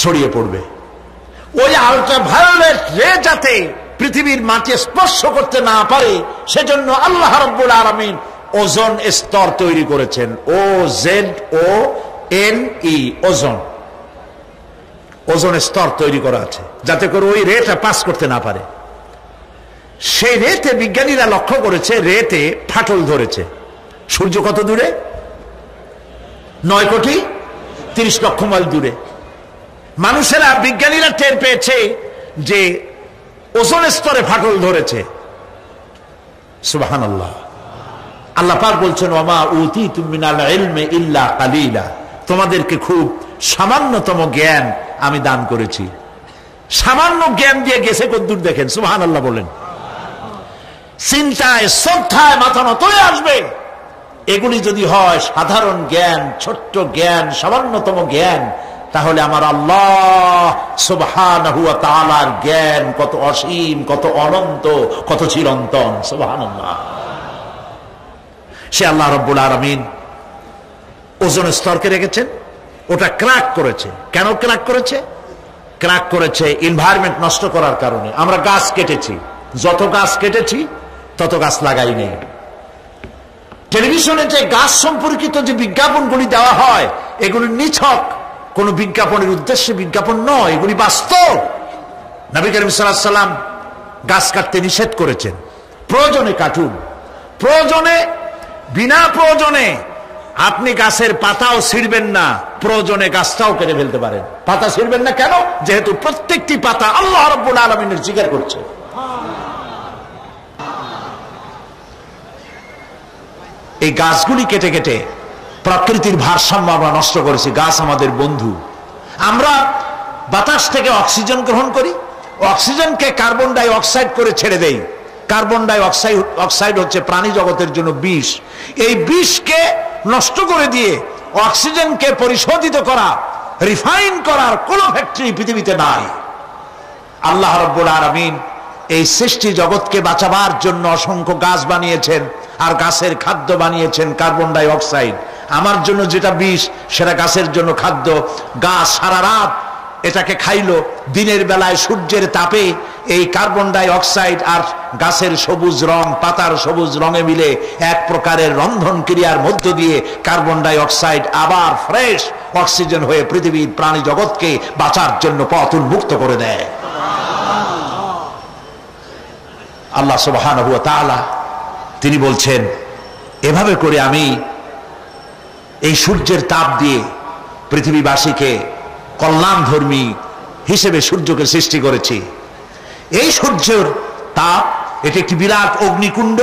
ছড়িয়ে পড়বে। ওই আলট্রা ভায়োলেট রে যাতে পৃথিবীর মাটি স্পর্শ করতে না পারে, সেজন্য আল্লাহ রাব্বুল আলামিন ওজোন স্তর তৈরি করেছেন। OZONE, ওজোন স্তর তৈরি করা আছে যাতে করে ওই রেটা পাস করতে না পারে। সেই রেতে বিজ্ঞানীরা লক্ষ্য করেছে, রেতে ফাটল ধরেছে। সূর্য কত দূরে? 9,30,00,000 মাইল দূরে। মানুষেরা, বিজ্ঞানীরা টের পেয়েছে যে ওজোন স্তরে ফাটল ধরেছে। সুবহানাল্লাহ। আল্লাহ পাক বলছেন, ওয়া মা উতীতুম মিনাল ইলমি ইল্লা কালিলা, তোমাদেরকে খুব সামান্যতম জ্ঞান আমি দান করেছি। সামান্য জ্ঞান দিয়ে গেছে কদ্দূর দেখেন। সুবহানাল্লাহ বলেন। চিন্তায় শ্রদ্ধায় মাথা নত হয়ে আসবে। এগুলি যদি হয় সাধারণ জ্ঞান, ছোট্ট জ্ঞান, সামান্যতম জ্ঞান, তাহলে আমার আল্লাহ সুবহানাহু ওয়া তাআলার জ্ঞান কত অসীম, কত অনন্ত, কত চিরন্তন। সুবহানাল্লাহ। সে আল্লাহ রাব্বুল আলামিন ওজোন স্তরকে রেখেছেন, ওটা ক্র্যাক করেছে। কেন ক্র্যাক করেছে? ক্র্যাক করেছে এনভায়রনমেন্ট নষ্ট করার কারণে। আমরা গাছ কেটেছি, যত গাছ কেটেছি তত গাছ লাগাই নেই। টেলিভিশনে যে গাছ সম্পর্কিত যে বিজ্ঞাপনগুলি দেওয়া হয়, এগুলি নিছক কোন বিজ্ঞাপনের উদ্দেশ্যে বিজ্ঞাপন নয়, এগুলি বাস্তব। নবী করিম সাল্লাল্লাহু আলাইহি ওয়াসাল্লাম গাছ কাটতে নিষেধ করেছেন। প্রয়োজনে কাটুন, প্রয়োজনে, বিনা প্রয়োজনে আপনি গাছের পাতাও ছিঁড়বেন না, প্রয়োজনে গাছটাও কেটে ফেলতে পারেন। পাতা ছিঁড়বেন না কেন? যেহেতু প্রত্যেকটি পাতা আল্লাহ রাব্বুল আলামিনের জিকির করছে। এই গাছগুলি কেটে কেটে প্রকৃতির ভারসাম্য আমরা নষ্ট করেছি। গাছ আমাদের বন্ধু। আমরা বাতাস থেকে অক্সিজেন গ্রহণ করি, অক্সিজেনকে কার্বন ডাই অক্সাইড করে ছেড়ে দেই। কার্বন ডাই অক্সাইড হচ্ছে প্রাণী জগতের জন্য বিষ। এই বিষকে নষ্ট করে দিয়ে অক্সিজেনকে পরিশোধিত করা, রিফাইন করার কোন ফ্যাক্টরি পৃথিবীতে নাই। আল্লাহ রাব্বুল আলামিন এই সৃষ্টি জগৎকে বাঁচাবার জন্য অসংখ্য গাছ বানিয়েছেন, আর গাছের খাদ্য বানিয়েছেন কার্বন ডাই অক্সাইড। আমার জন্য যেটা বিষ, সেটা গাছের জন্য খাদ্য। গাছ সারা রাত এটাকে খাইলো, দিনের বেলায় সূর্যের তাপে এই কার্বন ডাই অক্সাইড আর গাছের সবুজ রং, পাতার সবুজ রঙে মিলে এক প্রকারের রন্ধন ক্রিয়ার মধ্য দিয়ে কার্বন ডাই অক্সাইড আবার ফ্রেশ অক্সিজেন হয়ে পৃথিবীর প্রাণী জগৎকে বাঁচার জন্য পথ উন্মুক্ত করে দেয়। আল্লাহ সুবহানাহু ওয়া তাআলা তিনি বলছেন, এভাবে করে আমি এই সূর্যের তাপ দিয়ে পৃথিবীবাসীকে কল্যাণধর্মী হিসেবে সূর্যকে সৃষ্টি করেছি। এই সূর্যের তাপ, এটি একটি বিরাট অগ্নিকুণ্ড,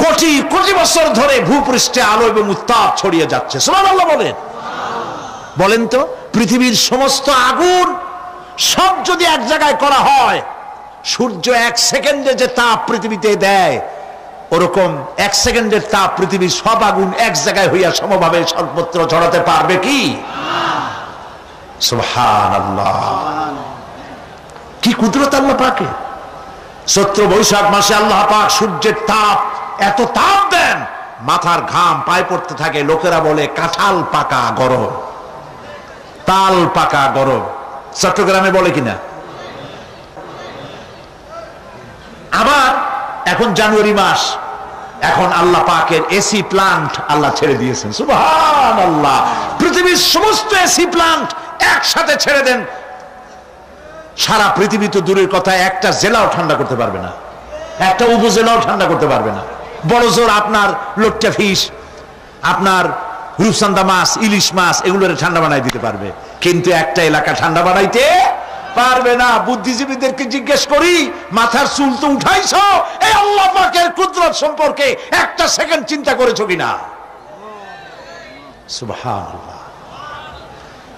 কোটি কোটি বছর ধরে ভূপৃষ্ঠে আলো এবং উত্তাপ ছড়িয়ে যাচ্ছে। সুবহানাল্লাহ বলেন। বলেন তো, পৃথিবীর সমস্ত আগুন সব যদি এক জায়গায় করা হয়, সূর্য 1 সেকেন্ডে যে তাপ পৃথিবীতে দেয়, ওরকম 1 সেকেন্ডের তাপ পৃথিবীর সব আগুন এক জায়গায় হইয়া সমভাবে সর্বত্র ছড়াতে পারবে কি? সুবহানাল্লাহ, কি কুদরত আল্লাহ পাকের। চৈত্র বৈশাখ মাসে আল্লাহ পাক সূর্যের তাপ, এত তাপ দেন, মাথার ঘাম পায়ে পড়তে থাকে। লোকেরা বলে কাঁঠাল পাকা গরম, তাল পাকা গরম। চট্টগ্রামে বলে কিনা? আবার এখন জানুয়ারি মাস, এখন আল্লাহ পাকের এসি প্লান্ট আল্লাহ ছেড়ে দিয়েছেন। সুবহানাল্লাহ, পৃথিবীর সমস্ত এসি প্লান্ট একসাথে ছেড়ে দেন, সারা পৃথিবী তো দূরের কথা, একটা জেলাও ঠান্ডা করতে পারবে না, একটা উপজেলাও ঠান্ডা করতে পারবে না। বড় জোর আপনার লোট্টা ফিশ, আপনার রূপচান্দা মাছ, ইলিশ মাছ, এগুলোর ঠান্ডা বানাই দিতে পারবে, কিন্তু একটা এলাকা ঠান্ডা বানাইতে পারবে না। বুদ্ধিজীবীদেরকে জিজ্ঞেস করি, মাথার চুল তো উঠাইছো, এই আল্লাহ পাকের কুদরত সম্পর্কে একটা সেকেন্ড চিন্তা করেছো কিনা? সুবহানাল্লাহ।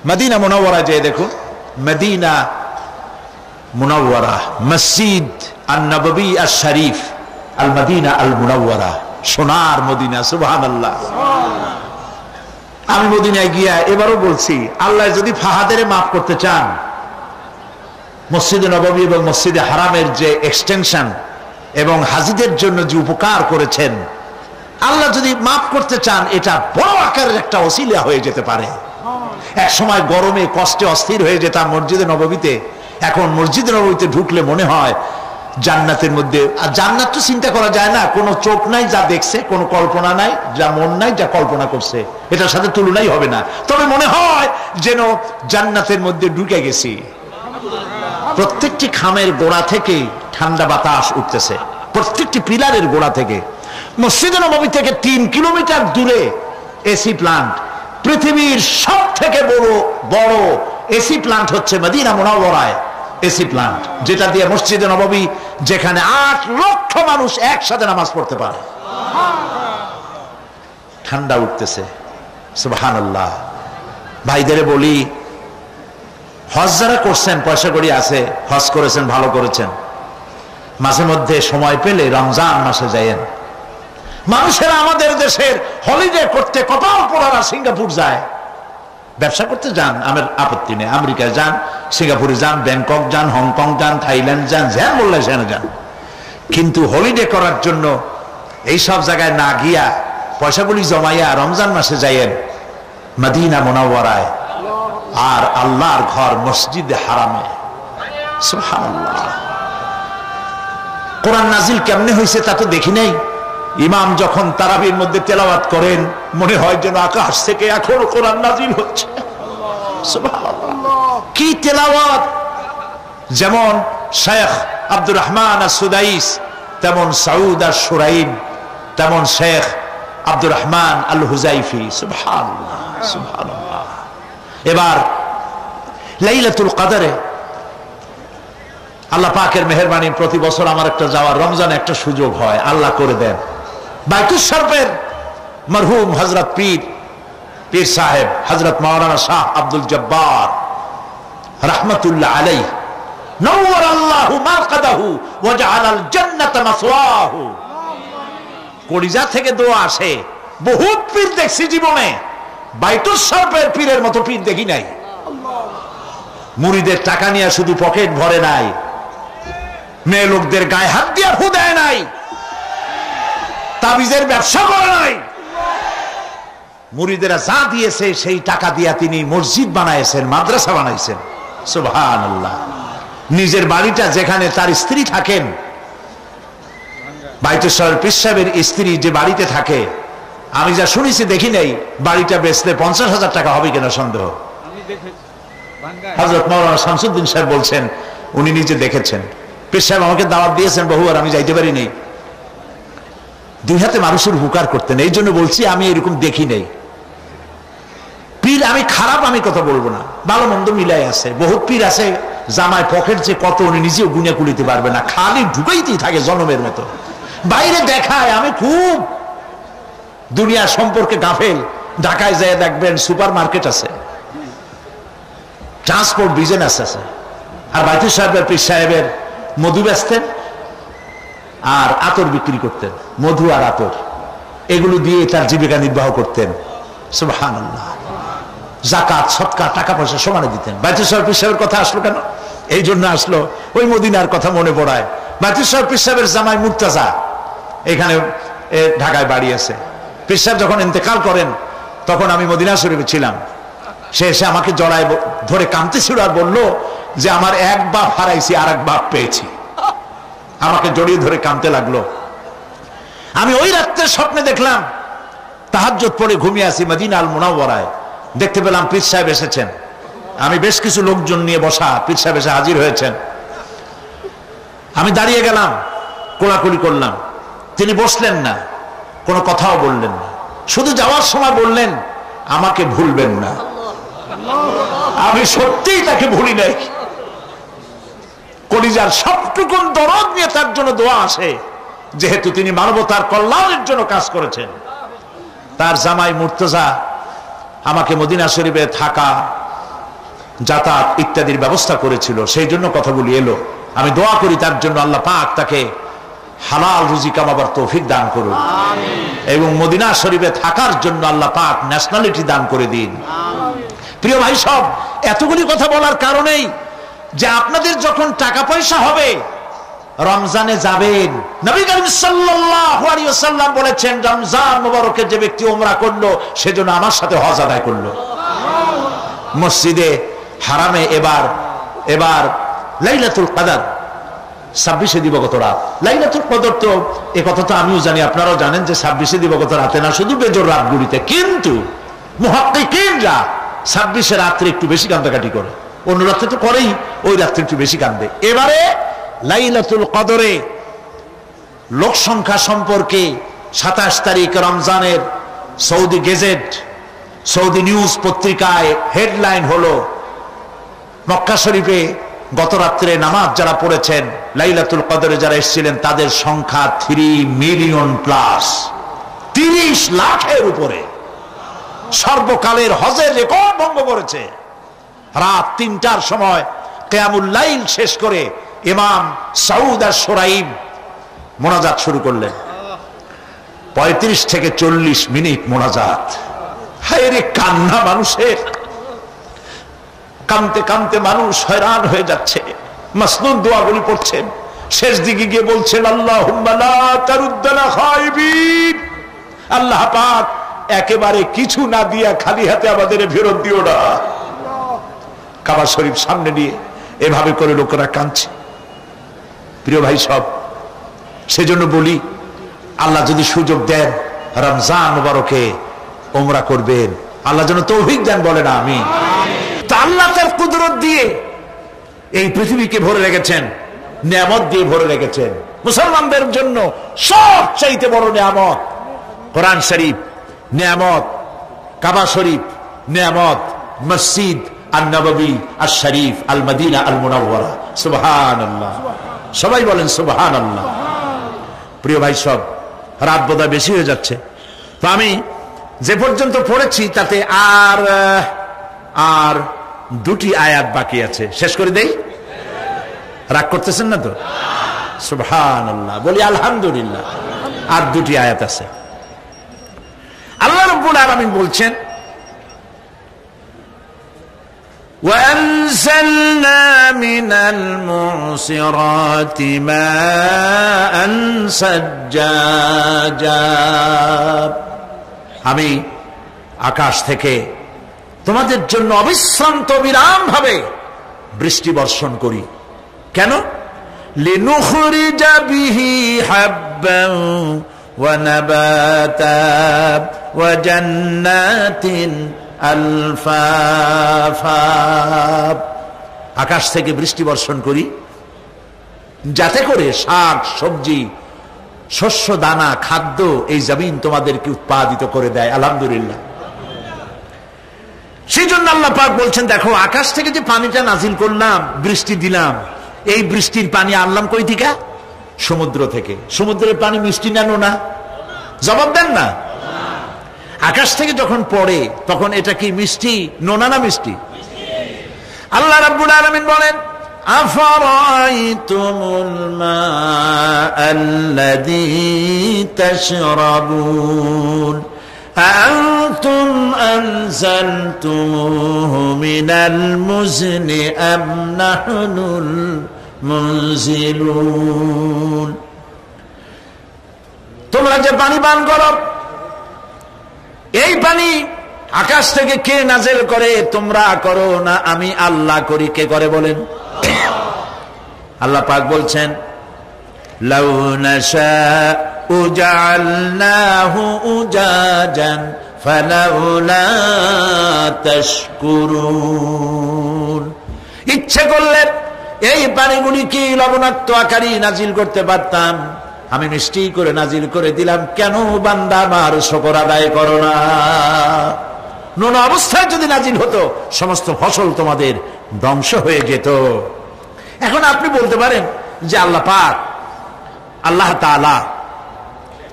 মদিনা মুনাওয়ারা যে দেখুন, মদিনা মুনাওয়ারা, মসজিদ আন-নববী আশ-শরীফ, আল মদিনা আল মুনাওয়ারা, সোনার মদিনা। সুবহানাল্লাহ। আমি মদিনায় গিয়া এবারও বলছি, আল্লাহ যদি ফাহাদের মাফ করতে চান, মসজিদে নববী এবং মসজিদে হারামের যে এক্সটেনশন এবং হাজিদের জন্য যে উপকার করেছেন, আল্লাহ যদি মাফ করতে চান, এটা বড় আকারের একটা ওসিলা হয়ে যেতে পারে। এক সময় গরমে কষ্টে অস্থির হয়ে যেতাম মসজিদে নববীতে, এখন মসজিদে নববীতে ঢুকলে মনে হয় জান্নাতের মধ্যে। আর জান্নাত তো চিন্তা করা যায় না, কোনো চোখ নাই যা দেখছে, কোনো কল্পনা নাই, যা মন নাই যা কল্পনা করছে, এটার সাথে তুলনাই হবে না। তবে মনে হয় যেন জান্নাতের মধ্যে ঢুকে গেছি। প্রত্যেকটি খামের গোড়া থেকে ঠান্ডা বাতাস উঠতেছে, প্রত্যেকটি পিলারের গোড়া থেকে। মসজিদে নববী থেকে 3 কিলোমিটার দূরে এসি প্লান্ট। পৃথিবীর সব থেকে বড় এসি প্লান্ট হচ্ছে মদিনা মুনাওয়ারায় এসি প্লান্ট, যেটা দিয়ে মসজিদে নববী, যেখানে 8 লক্ষ মানুষ একসাথে নামাজ পড়তে পারে, ঠান্ডা উঠতেছে। সুবহানাল্লাহ। ভাইদের বলি, হজ যারা করছেন, পয়সা করি আছে, হজ করেছেন, ভালো করেছেন, মাঝে মধ্যে সময় পেলে রমজান মাসে যায়েন। মানুষেরা আমাদের দেশের হলিডে করতে কপাল পোড়ারা সিঙ্গাপুর যায়, ব্যবসা করতে যান, আমার আপত্তি নেই, আমেরিকায় যান, সিঙ্গাপুরে যান, ব্যাংকক যান, হংকং যান, থাইল্যান্ড যান, যেন বললে সেখানে যান, কিন্তু হলিডে করার জন্য এই সব জায়গায় না গিয়া পয়সাগুলি জমাইয়া রমজান মাসে যাইয়েন মদিনা মুনাওয়ারায়, আর আল্লাহর ঘর মসজিদে হারামে। সুবহানাল্লাহ। কোরআন নাজিল কেমনে হয়েছে তা তো দেখি নাই। ইমাম যখন তারাবির মধ্যে তেলাওয়াত করেন, মনে হয় যেন আকাশ থেকে এখনো কোরআন নাজিল হচ্ছে। সুবহানাল্লাহ, কি তেলাওয়াত! যেমন শেখ আব্দুর রহমান আস-সুদাইস, তেমন সাউদ আশ-শুরাইব, তেমন শেখ আব্দুর রহমান আল হুজাইফি। সুবহানাল্লাহ, সুবহানাল্লাহ। এবার লাইলাতুল কদরে আল্লাহ পাকের মেহেরবানি, প্রতি বছর আমার একটা যাওয়ার, রমজানে একটা সুযোগ হয়, আল্লাহ করে দেন। বাইতুল শরফের মরহুম হযরত পীর সাহেব হযরত মাওলানা শাহ আব্দুল জব্বার রাহমাতুল্লাহ আলাইহি, নওয়ার আল্লাহু মাকাদাহু ওয়া জাআলাল জান্নাতা মাসওয়াহু। কলিজা থেকে দোয়া আসে। বহুত পীর দেখছি জীবনে, বাইতুল শরফের পীরের মতো পীর দেখি নাই। মুরিদের টাকা নিয়ে শুধু পকেট ভরে নাই, মেয়ে লোকদের গায়ে হাত দিয়ে ফু দেয় নাই, তাবিজের ব্যবসা করে নাই। মুরিদেরা যা দিয়েছে সেই টাকা দিয়া তিনি মসজিদ বানাইছেন, মাদ্রাসা বানাইছেন। সুবহানাল্লাহ। নিজের বাড়িটা যেখানে তার স্ত্রী থাকেন, বাইতুল শরফ পীর সাহেবের স্ত্রী যে বাড়িতে থাকে, আমি যা শুনেছি দেখি নাই, বাড়িটা বেচলে 50,000 টাকা হবে কিনা সন্দেহ। হযরত মাওলানা শামসুদ্দিন সাহেব বলছেন উনি নিজে দেখেছেন। পীর সাহেব আমাকে দাওয়াত দিয়েছেন বহুবার, আমি যাইতে পারিনি। দুই হাতে মানুষের উপকার করতেন। এই জন্য বলছি আমি এরকম দেখি নাই পীর। আমি খারাপ আমি কথা বলবো না, ভালো মন্দ মিলাই আছে। বহুত পীর আছে জামায় পকেট যে কত উনি নিজেও গুনে কুলিতে পারবে না, খালি ঢুকাইতেই থাকে জনমের মতো, বাইরে দেখায় আমি খুব দুনিয়া সম্পর্কে গাফেল। ঢাকায় যায় দেখবেন সুপার মার্কেট আছে, ট্রান্সপোর্ট বিজনেস আছে। আর বাইতুল সাহেবের পীর সাহেবের মধু বেচতেন আর আতর বিক্রি করতেন, মধু আর আতর, এগুলো দিয়ে তার জীবিকা নির্বাহ করতেন। সুবহানাল্লাহ। যাকাত সদকা টাকা পয়সা সমানে দিতেন। বাইতুল সাহেব পীর সাহেবের কথা আসলো কেন? এই জন্য আসলো, ওই মদিনার কথা মনে পড়ায়। বাইতুল সাহেব পীর সাহেবের জামাই মুর্তাজা এখানে ঢাকায় বাড়ি আছে। পীর সাহেব যখন ইন্তেকাল করেন তখন আমি মদিনা শরীফে ছিলাম। সে এসে আমাকে জড়ায় ধরে কাঁদতেছিল আর বললো যে আমার এক বাপ হারাইছি আর এক বাপ পেয়েছি। আমাকে জড়িয়ে ধরে কাঁদতে লাগলো। আমি ওই রাত্রে স্বপ্নে দেখলাম তাহাজ্জুদ পড়ে ঘুমিয়ে আছি মদিনা আল মুনাওয়ারায়, দেখতে পেলাম পীর সাহেব এসেছেন। আমি বেশ কিছু লোকজন নিয়ে বসা, পীর সাহেব এসে হাজির হয়েছেন। আমি দাঁড়িয়ে গেলাম, কোলাকুলি করলাম। তিনি বসলেন না, কোনো কথাও বললেন না, শুধু যাওয়ার সময় বললেন আমাকে ভুলবেন না। আমি সত্যিই তাকে ভুলি নাই। কলিজার সবটুকুন দরদ নিয়ে তার জন্য দোয়া আসে, যেহেতু তিনি মানবতার কল্যাণের জন্য কাজ করেছেন। তার জামাই মুর্তজা আমাকে মদিনা শরীফে থাকা, যাতায়াত ইত্যাদির ব্যবস্থা করেছিল, সেই জন্য কথাগুলি এলো। আমি দোয়া করি তার জন্য আল্লাহ পাক তাকে হালাল রুজি কামাবার তৌফিক দান করুন, এবং মদিনা শরীফে থাকার জন্য আল্লাহ পাক ন্যাশনালিটি দান করে দিন। প্রিয় ভাই সব, এতগুলি কথা বলার কারণেই যে আপনাদের যখন টাকা পয়সা হবে রমজানে যাবেন। নবী করিম সাল্লাল্লাহু আলাইহি ওয়াসাল্লাম বলেছেন রমজান মুবারকে যে ব্যক্তি উমরা করলো সেজন্য আমার সাথে হজ আদায় করলো। মসজিদে হারামে এবার লাইলাতুল কদর 26 দিবগত রাত। লাইলাতুল কদর তো এ কথা তো আমিও জানি, আপনারাও জানেন যে 26 দিবগত রাতে না, শুধু বেজোর রাতগুলিতে। কিন্তু মুহাক্কিকিনরা 26 রাত্রে একটু বেশি কান্দাকাটি করে, অন্য রাত্রে তো করেই, ওই রাত্রে একটু বেশি কান্দে। এবারে লাইলাতুল কদরে লোক সংখ্যা সম্পর্কে 27 তারিখ রমজানের সৌদি গেজেট, সৌদি নিউজ পত্রিকায় হেডলাইন হলো মক্কা শরীফে গত রাত্রে নামাজ যারা পড়েছেন, লাইলাতুল কদরে যারা এসেছিলেন তাদের সংখ্যা 3 মিলিয়ন প্লাস, 30 লাখের উপরে। সর্বকালের হজের রেকর্ড ভঙ্গ করেছে। রাত 3টার সময় কিয়ামুল লাইল শেষ করে ইমাম সাউদ আশ-শুরাইব মোনাজাত শুরু করলেন। 35 থেকে 40 মিনিট মোনাজাত। হায় রে কান্না মানুষের, কানতে কানতে মানুষ হয়রান হয়ে যাচ্ছে। মাসনুন দোয়াগুলি পড়ছেন, শেষ দিকে গিয়ে বলছেন আল্লাহুম্মা লা তারুদ্দানা খায়বিন, আল্লাহ পাক একেবারে কিছু না দিয়া খালি হাতে আমাদের ফেরত দিও না। কাবা শরীফ সামনে নিয়ে এভাবে করে লোকেরা কাঁদছে। প্রিয় ভাই সব, সেজন্য বলি আল্লাহ যদি সুযোগ দেন রমজান মুবারকে উমরা করবেন, আল্লাহ যেন তৌফিক দেন, বলেন আমিন। তা আল্লাহ তার কুদরত দিয়ে এই পৃথিবীকে ভরে রেখেছেন, নিয়ামত দিয়ে ভরে রেখেছেন। মুসলমানদের জন্য সবচাইতে বড় নিয়ামত কোরআন শরীফ নিয়ামত, কাবা শরীফ নিয়ামত, মসজিদ আন-নববী আশ-শরীফ আল মদিনা আল মুনাওয়ারা। সুবহানাল্লাহ, সবাই বলেন সুবহানাল্লাহ। প্রিয় ভাই সব, রাত বোধহয় বেশি হয়ে যাচ্ছে, তো আমি যে পর্যন্ত পড়েছি তাতে আর 2টি আয়াত বাকি আছে, শেষ করে দেই। রাগ করতেছেন না তো? সুবহানাল্লাহ, বলি আলহামদুলিল্লাহ। আর 2টি আয়াত আছে। আল্লাহ রাব্বুল আলামিন বলছেন وَأَنزَلْنَا مِنَ الْمُعْصِرَاتِ مَاءً سَجَّاجًا, আমি আকাশ থেকে তোমাদের জন্য অবিশ্রান্ত বিরাম ভাবে বৃষ্টি বর্ষণ করি। কেন? লিনুখরিজা বিহি হাব্বান ওয়া নাবাতা ওয়া জান্নাতিন আলফাফা। আকাশ থেকে বৃষ্টি বর্ষণ করি যাতে করে শাক সবজি শস্য দানা খাদ্য এই জমিন তোমাদেরকে উৎপাদিত করে দেয়, আলহামদুলিল্লাহ। সেই জন্য আল্লাহ পাক বলছেন, দেখো আকাশ থেকে যে পানিটা নাজিল করলাম, বৃষ্টি দিলাম, এই বৃষ্টির পানি আনলাম কই থেকে? সমুদ্র থেকে। সমুদ্রের পানি মিষ্টি না নোনা? জবাব দেন না। আকাশ থেকে যখন পড়ে তখন এটা কি মিষ্টি, নোনা না মিষ্টি? আল্লাহ রাব্বুল আলামিন বলেন, আফারাইতুমুল মাআল্লাযী তাশরাবুন আনতুম আনজালতুমুহু মিনাল মুজনি আম নাহনুল মুনজিলুন। তোমরা যে পানি পান করো, এই পানি আকাশ থেকে কে নাযিল করে? তোমরা করো না আমি আল্লাহ করি? কে করে বলেন? আল্লাহ পাক বলছেন, লাউ নাশাউ জাআলনাহু উজাজান ফালাউলা তাশকুরুন। ইচ্ছে করলে এই পানিগুলি কি লবণাক্ত আকারে নাজিল করতে পারতাম, আমি মিষ্টি করে নাজিল করে দিলাম, কেন বান্দা আমার শুকর আদায় করো না? নোনা অবস্থায় যদি নাজিল হতো সমস্ত ফসল তোমাদের ধ্বংস হয়ে যেত। এখন আপনি বলতে পারেন যে আল্লাহ পাক, আল্লাহ তাআলা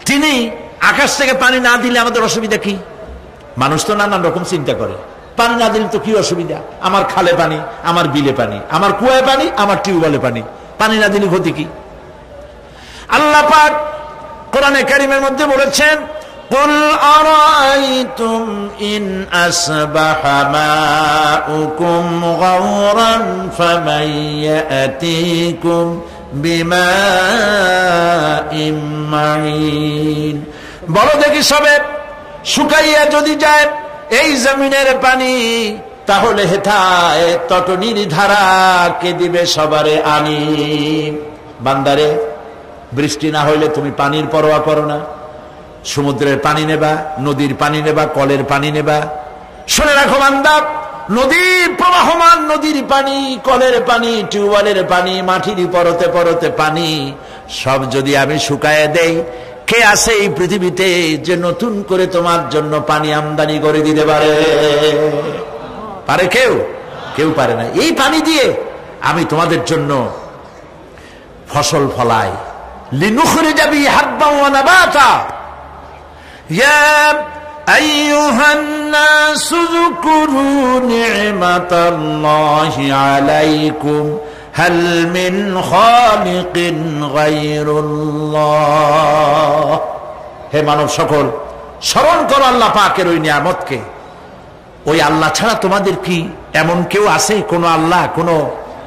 তিনি আকাশ থেকে পানি না দিলে আমাদের অসুবিধা কি? মানুষ তো নানান রকম চিন্তা করে, পানি না দিলে তো কি অসুবিধা? আমার খালে পানি, আমার বিলে পানি, আমার কুয়ায় পানি, আমার টিউবওয়েলে পানি, পানি না দিলে ক্ষতি কি? আল্লাহ পাক কোরআনে কারীমের মধ্যে বলেছেন, কুল আরাআইতুম ইন আসবাহা মাউকুম গাওরান ফামান ইয়াতিকুম বিমাইম মাইন। বলো দেখি সবে শুকাইয়া যদি যায় এই জমিনের পানি, তাহলে হেথায় তটনির ধারা কে দিবে সবারে আনি। বান্দারে, বৃষ্টি না হইলে তুমি পানির পরোয়া করো না। সমুদ্রের পানি নেবা, নদীর পানি নেবা, কলের পানি নেবা। শুনে রাখো বান্দা, নদীর প্রবাহমান নদীর পানি, কলের পানি, টিউবওয়েলের পানি, মাটির পরতে পরতে পানি সব যদি আমি শুকায় দেই, কে আছে এই পৃথিবীতে যে নতুন করে তোমার জন্য পানি আমদানি করে দিতে পারে? পারে কেউ? কেউ পারে না। এই পানি দিয়ে আমি তোমাদের জন্য ফসল ফলাই। লিনুখরিজা বিহি হাব্বান ওয়া নাবাতা। ইয়া আইয়ুহান নাসু যকুরু নি'মাতাল্লাহি আলাইকুম হাল মিন খালিকিন গায়রুল্লাহ। হে মানব সকল, স্মরণ করো আল্লাহ পাকের ওই নিয়ামতকে। ওই আল্লাহ ছাড়া তোমাদের কি এমন কেউ আছে? কোন আল্লাহ, কোন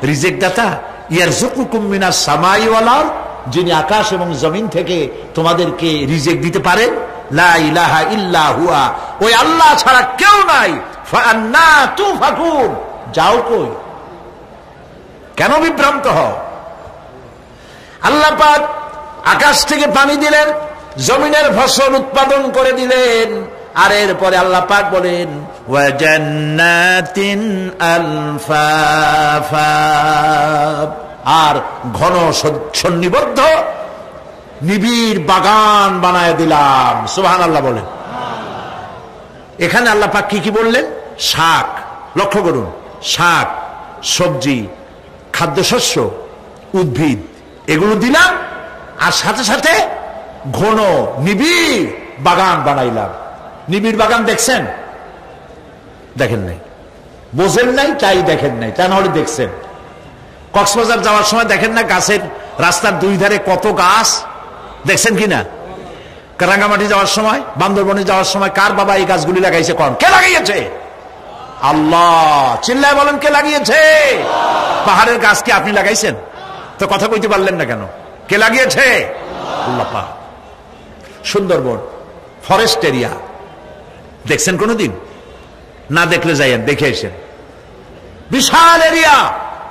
রিজিক দাতা? ইয়ারযুকুকুম মিনাস সামাই ওয়াল আরদ, যিনি আকাশ এবং জমিন থেকে তোমাদেরকে রিজিক দিতে পারেন। লা ইলাহা ইল্লা হুয়া, ওই আল্লাহ ছাড়া কেউ নাই। ফাআন্না তুফাকুন, যাও কই? কেন বিভ্রান্ত হও? আল্লাহ পাক আকাশ থেকে পানি দিলেন, জমিনের ফসল উৎপাদন করে দিলেন, আর এরপরে আল্লাহ পাক বলেন, ওয়া জান্নাতিন আলফাফা, আর ঘন সন্নিবদ্ধ নিবিড় বাগান বানায় দিলাম। সুবহানাল্লাহ বলেন। এখানে আল্লাহ পাক কি কি বললেন? শাক, লক্ষ্য করুন, শাক, সবজি, খাদ্যশস্য, উদ্ভিদ, এগুলো দিলাম, আর সাথে সাথে ঘন নিবিড় বাগান বানাইলাম। নিবিড় বাগান দেখছেন? দেখেন নাই, বোঝেন নাই, তাই দেখেন নাই, তা নাহলে দেখছেন। কক্সবাজার যাওয়ার সময় দেখেন না গাছের, রাস্তার দুই ধারে কত গাছ, দেখছেন কিনা? রাঙ্গামাটি যাওয়ার সময়, বান্দরবনে যাওয়ার সময় কার বাবা এই গাছগুলি লাগাইছে? কোন? কে লাগিয়েছে? আল্লাহ। চিল্লায় বলেন, কে লাগিয়েছে? পাহাড়ের গাছ কি আপনি লাগাইছেন? তো কথা কইতে পারলেন না কেন? কে লাগিয়েছে? আল্লাহ পাক। সুন্দরবন ফরেস্ট এরিয়া দেখছেন কোনদিন? না দেখলে যাইয়েন, দেখে এসেন। বিশাল এরিয়া,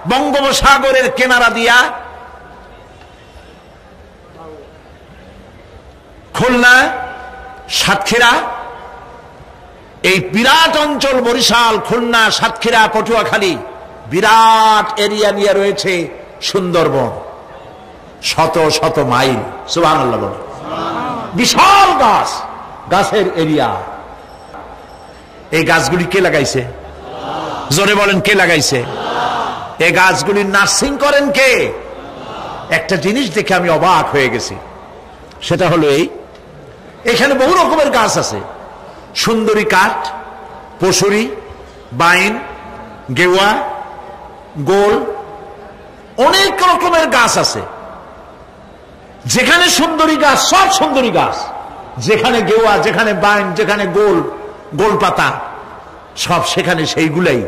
বঙ্গোপসাগরের কিনারা দিয়া খুলনা, সাতক্ষীরা, এই বিরাট অঞ্চল, বরিশাল, খুলনা, সাতক্ষীরা, পটুয়াখালী, বিরাট এরিয়া নিয়ে রয়েছে সুন্দরবন, শত শত মাইল। সুবহানাল্লাহ বলে। বিশাল গাছ, গাছের এরিয়া। এই গাছগুলি কে লাগাইছে? জোরে বলেন, কে লাগাইছে? এই গাছগুলি নার্সিং করেন কে? একটা জিনিস দেখে আমি অবাক হয়ে গেছি, সেটা হলো এখানে বহু রকমের গাছ আছে। সুন্দরী কাঠ, পশুরি, বাইন, গেওয়া, গোল, অনেক রকমের গাছ আছে। যেখানে সুন্দরী গাছ, সব সুন্দরী গাছ, যেখানে গেওয়া, যেখানে বাইন, যেখানে গোল, গোল পাতা, সব সেখানে সেইগুলাই।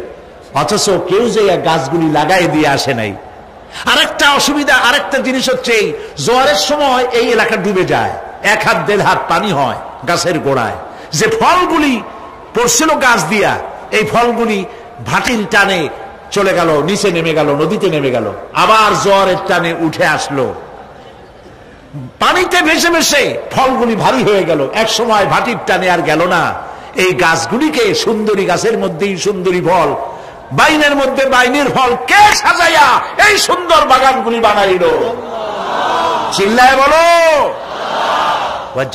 অথচ কেউ যে গাছগুলি লাগাই দিয়ে আসে নাই। আরেকটা অসুবিধা, আরেকটা জিনিস হচ্ছে, জোয়ারের সময় এই এলাকা ডুবে যায়, 1 হাত 1.5 হাত পানি হয় গাছের গোড়ায়। যে ফলগুলি পড়ছিল গাছ দিয়া, এই ফলগুলি ভাটির টানে চলে গেল, নিচে নেমে গেল, নদীতে নেমে গেল, আবার জোয়ারের টানে উঠে আসলো, পানিতে ভেসে ভেসে ফলগুলি ভারী হয়ে গেল। এক সময় ভাটির টানে আর গেল না। এই গাছগুলিকে সুন্দরী গাছের মধ্যেই সুন্দরী ফল, বাইনের মধ্যে বাইনের ফল কে সাজাইয়া এই সুন্দর বাগানগুলি বানাইল? চিল্লায় বলো।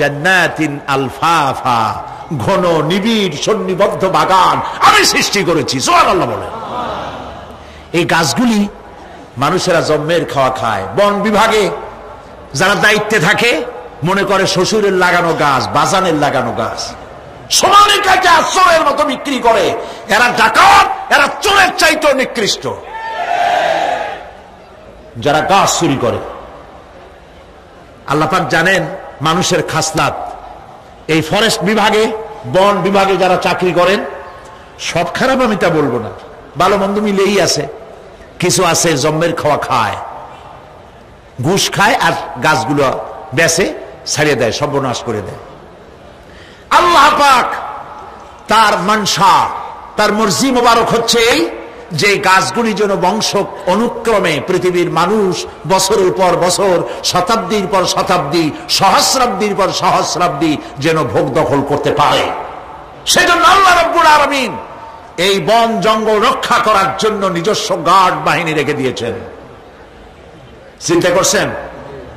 জান্নাতিন আলফাফা, ঘন নিবিড় সন্নিবদ্ধ বাগান আমি সৃষ্টি করেছি। সুবহানাল্লাহ বলেন। এই গাছগুলি মানুষেরা জন্মের খাওয়া খায়। বন বিভাগে যারা দায়িত্বে থাকে মনে করে শ্বশুরের লাগানো গাছ, বাজানের লাগানো গাছ, সমানে কাজে চোরের মতো বিক্রি করে। এরা ডাকাত, এরা চোরের চাইতেও নিকৃষ্ট যারা গাছ চুরি করে। আল্লাহ পাক জানেন মানুষের খাসলাত। এই ফরেস্ট বিভাগে, বন বিভাগে যারা চাকরি করেন, সব খারাপ আমি তা বলবো না, ভালো মন্দ মিলেই আছে। কিছু আছে জন্মের খাওয়া খায়, ঘুষ খায় আর গাছগুলো বেচে ছাড়িয়ে দেয়, সর্বনাশ করে দেয়। আল্লাহ পাক তার মানসা, তার মর্জি মোবারক হচ্ছে এই যে গাছগুলি যেন বংশ অনুক্রমে পৃথিবীর মানুষ বছরের পর বছর, শতাব্দীর পর শতাব্দী, সহস্রাব্দীর পর সহস্রাব্দী যেন ভোগ দখল করতে পারে। সেজন্য আল্লাহ রাব্বুল আলামিন এই বন জঙ্গল রক্ষা করার জন্য নিজস্ব গার্ড বাহিনী রেখে দিয়েছেন। চিন্তা করছেন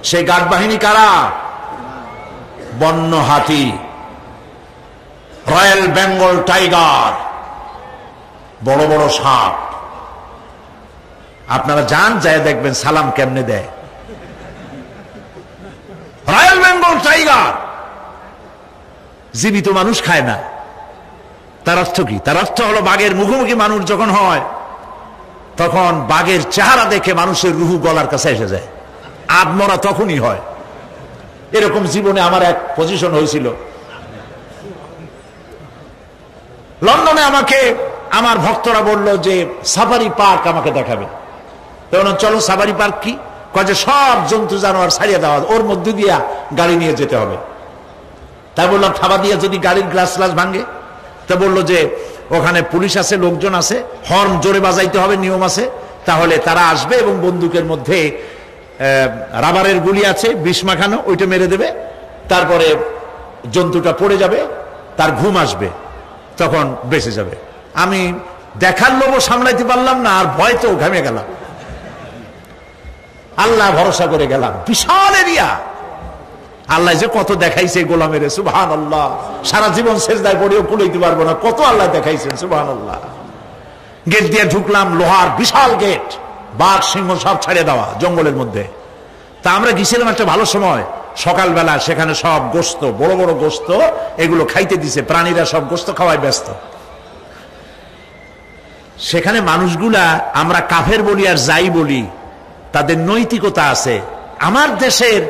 সেই গার্ড বাহিনী কারা? বন্য হাতি, রয়্যাল বেঙ্গল টাইগার, বড় বড় সাপ। আপনারা যান, যায় দেখবেন সালাম কেমনে দেয়। রয়্যাল বেঙ্গল টাইগার জীবিত মানুষ খায় না। তার অর্থ কি? তার অর্থ হলো বাঘের মুখোমুখি মানুষ যখন হয়, তখন বাঘের চেহারা দেখে মানুষের রুহু গলার কাছে এসে যায়। আত্মরা তখনই হয়। এরকম জীবনে আমার এক পজিশন হয়েছিল। লন্ডনে আমাকে আমার ভক্তরা বলল যে সাফারি পার্ক আমাকে দেখাবে। তখন চলো সাফারি পার্ক কি? কয়ে সব জন্তু জানোয়ার ছাড়িয়ে দেওয়া, ওর মধ্যে দিয়া গাড়ি নিয়ে যেতে হবে। তাই বললাম থাবা দিয়ে যদি গাড়ির গ্লাস গ্লাস ভাঙে? তা বললো যে ওখানে পুলিশ আছে, লোকজন আছে, হর্ন জোরে বাজাইতে হবে, নিয়ম আছে, তাহলে তারা আসবে এবং বন্দুকের মধ্যে রাবারের গুলি আছে, বিষ মাখানো, ওইটা মেরে দেবে। তারপরে জন্তুটা পড়ে যাবে, তার ঘুম আসবে, তখন বেঁচে যাবে। আমি দেখার লোভ সামলাইতে পারলাম না, আর ভয়তো ঘামে গেলাম। আল্লাহ ভরসা করে গেলাম। বিশাল এরিয়া, আল্লাহ যে কত দেখাইছে গোলামের, সুবহানাল্লাহ। সারা জীবন সেজদায় পড়েও কুলাইতে পারবো না, কত আল্লাহ দেখাইছেন, সুবহানাল্লাহ। গেট দিয়ে ঢুকলাম, লোহার বিশাল গেট, বাঘ সিংহ সব ছাড়িয়ে দেওয়া জঙ্গলের মধ্যে। তা আমরা গেছিলাম একটা ভালো সময়, সকালবেলা। সেখানে সব গোস্ত, বড় বড় গোস্ত, এগুলো খাইতে দিছে। প্রাণীরা সব গোস্ত খাওয়ায় ব্যস্ত। সেখানে মানুষগুলা, আমরা কাফের বলি আর যাই বলি, তাদের নৈতিকতা আছে। আমার দেশের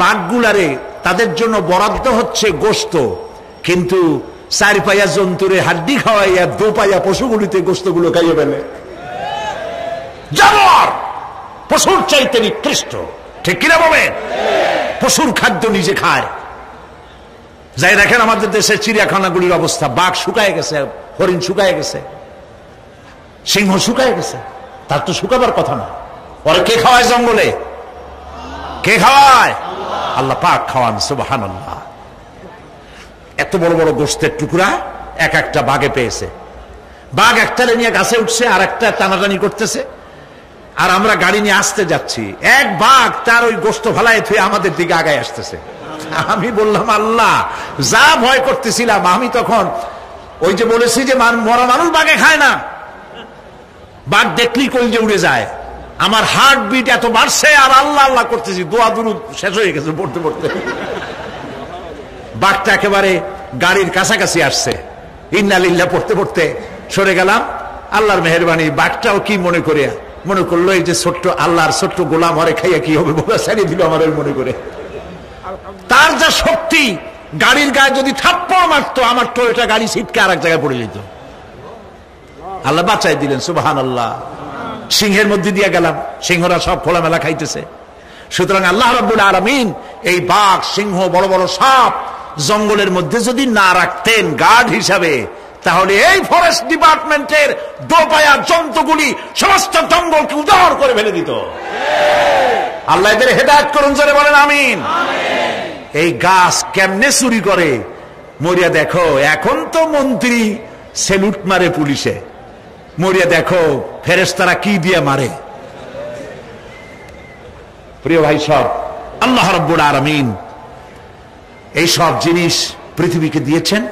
বাঘগুলারে তাদের জন্য বরাদ্দ হচ্ছে গোস্ত, কিন্তু 4 পায়া জন্তুরে হাড্ডি খাওয়াইয়া 2 পায়া পশুগুলিতে গোস্তগুলো খাইয়ে ফেলে। জানোয়ার পশুর চাইতে নিকৃষ্ট, ঠিক কিনা বলেন? পশুর খাদ্য নিজে খায়। যাই দেখেন আমাদের দেশের চিড়িয়াখানাগুলির অবস্থা, বাঘ শুকায় গেছে, হরিণ শুকায় গেছে, সিংহ শুকায় গেছে। তার তো শুকাবার কথা না। পরে কে খাওয়ায় জঙ্গলে? কে খাওয়ায়? আল্লাহ পাক খাওয়ান, সুবহানাল্লাহ। এত বড় বড় গোস্তের টুকরা এক একটা বাঘে পেয়েছে। বাঘ একটারে নিয়ে গাছে উঠছে, আর একটা টানাটানি করতেছে, আর আমরা গাড়ি নিয়ে আসতে যাচ্ছি। এক বাঘ তার ওই গোস্ত ফালায় থুয়ে আমাদের দিকে আগায় আসতেছে। আমি বললাম আল্লাহ, যা ভয় করতেছিলাম আমি তখন, ওই যে বলেছি যে মরা মানুষ বাঘে খায় না, বাঘ দেখলেই কলিজা উড়ে যায়, আমার হার্ট বিট এত বাড়ছে আর আল্লাহ আল্লাহ করতেছি, দোয়া দুরুদ শেষ হয়ে গেছে পড়তে পড়তে। বাঘটা একেবারে গাড়ির কাছাকাছি আসছে, ইন্না লিল্লাহ পড়তে পড়তে সরে গেলাম। আল্লাহর মেহেরবানি, বাঘটাও কি মনে করলো এই যে ছোট্ট আল্লাহর ছোট্ট গোলাম হরে খাইয়া কি হবে, বোঝা ছাড়িয়ে দিল আমার মনে করে। তার যা শক্তি, গাড়ির গায়ে যদি থাপ্পড় মারতো আমার টয়োটা গাড়ি ছিটকে আর এক জায়গায় পড়ে যেত। আল্লাহ বাঁচাই দিলেন, সুবহানাল্লাহ। সিংহের মধ্যে দিয়ে গেলাম, সিংহরা সব খোলামেলা খাইতেছে। সুতরাং আল্লাহ রাব্বুল আলামিন এই বাঘ, সিংহ, বড় বড় সাপ জঙ্গলের মধ্যে যদি না রাখতেন গার্ড হিসাবে, তাহলে এই ফরেস্ট ডিপার্টমেন্টের দোপায়া জন্তুগুলি সমস্ত জঙ্গলকে উজাড় করে ফেলে দিত। আল্লাহ এদের হেদায়েত করুন, জোরে বলেন আমিন। এই গাছ কেমনে চুরি করে মরিয়া দেখো। এখন তো মন্ত্রী সেলুট মারে পুলিশে, মরিয়া দেখো ফেরেশতারা কি দিয়ে মারে। প্রিয় ভাই, সব আল্লাহ রাব্বুল আলামিন এই সব জিনিস পৃথিবীকে দিয়েছেন।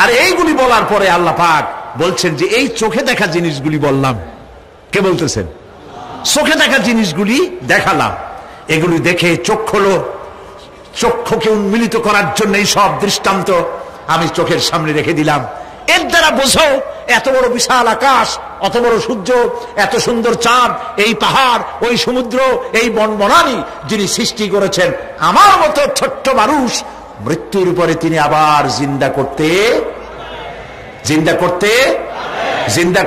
আর এইগুলি বলার পরে আল্লাহ পাক বলছেন যে এই চোখে দেখা জিনিসগুলি বললাম। কে বলতেছেন? চোখে দেখা জিনিসগুলি দেখালাম, এগুলি দেখে চোখ হলো, চক্ষুকে উন্মিলিত করার জন্য এই সব দৃষ্টান্ত আমি চোখের সামনে রেখে দিলাম। এর দ্বারা বোঝো এত বড় বিশাল আকাশ, অত বড় সূর্য, এত সুন্দর চাঁদ, এই পাহাড়, ওই সমুদ্র, এই বনবনানী যিনি সৃষ্টি করেছেন, আমার মতো ছোট্ট মানুষ মৃত্যুর উপরে তিনি আবার জিন্দা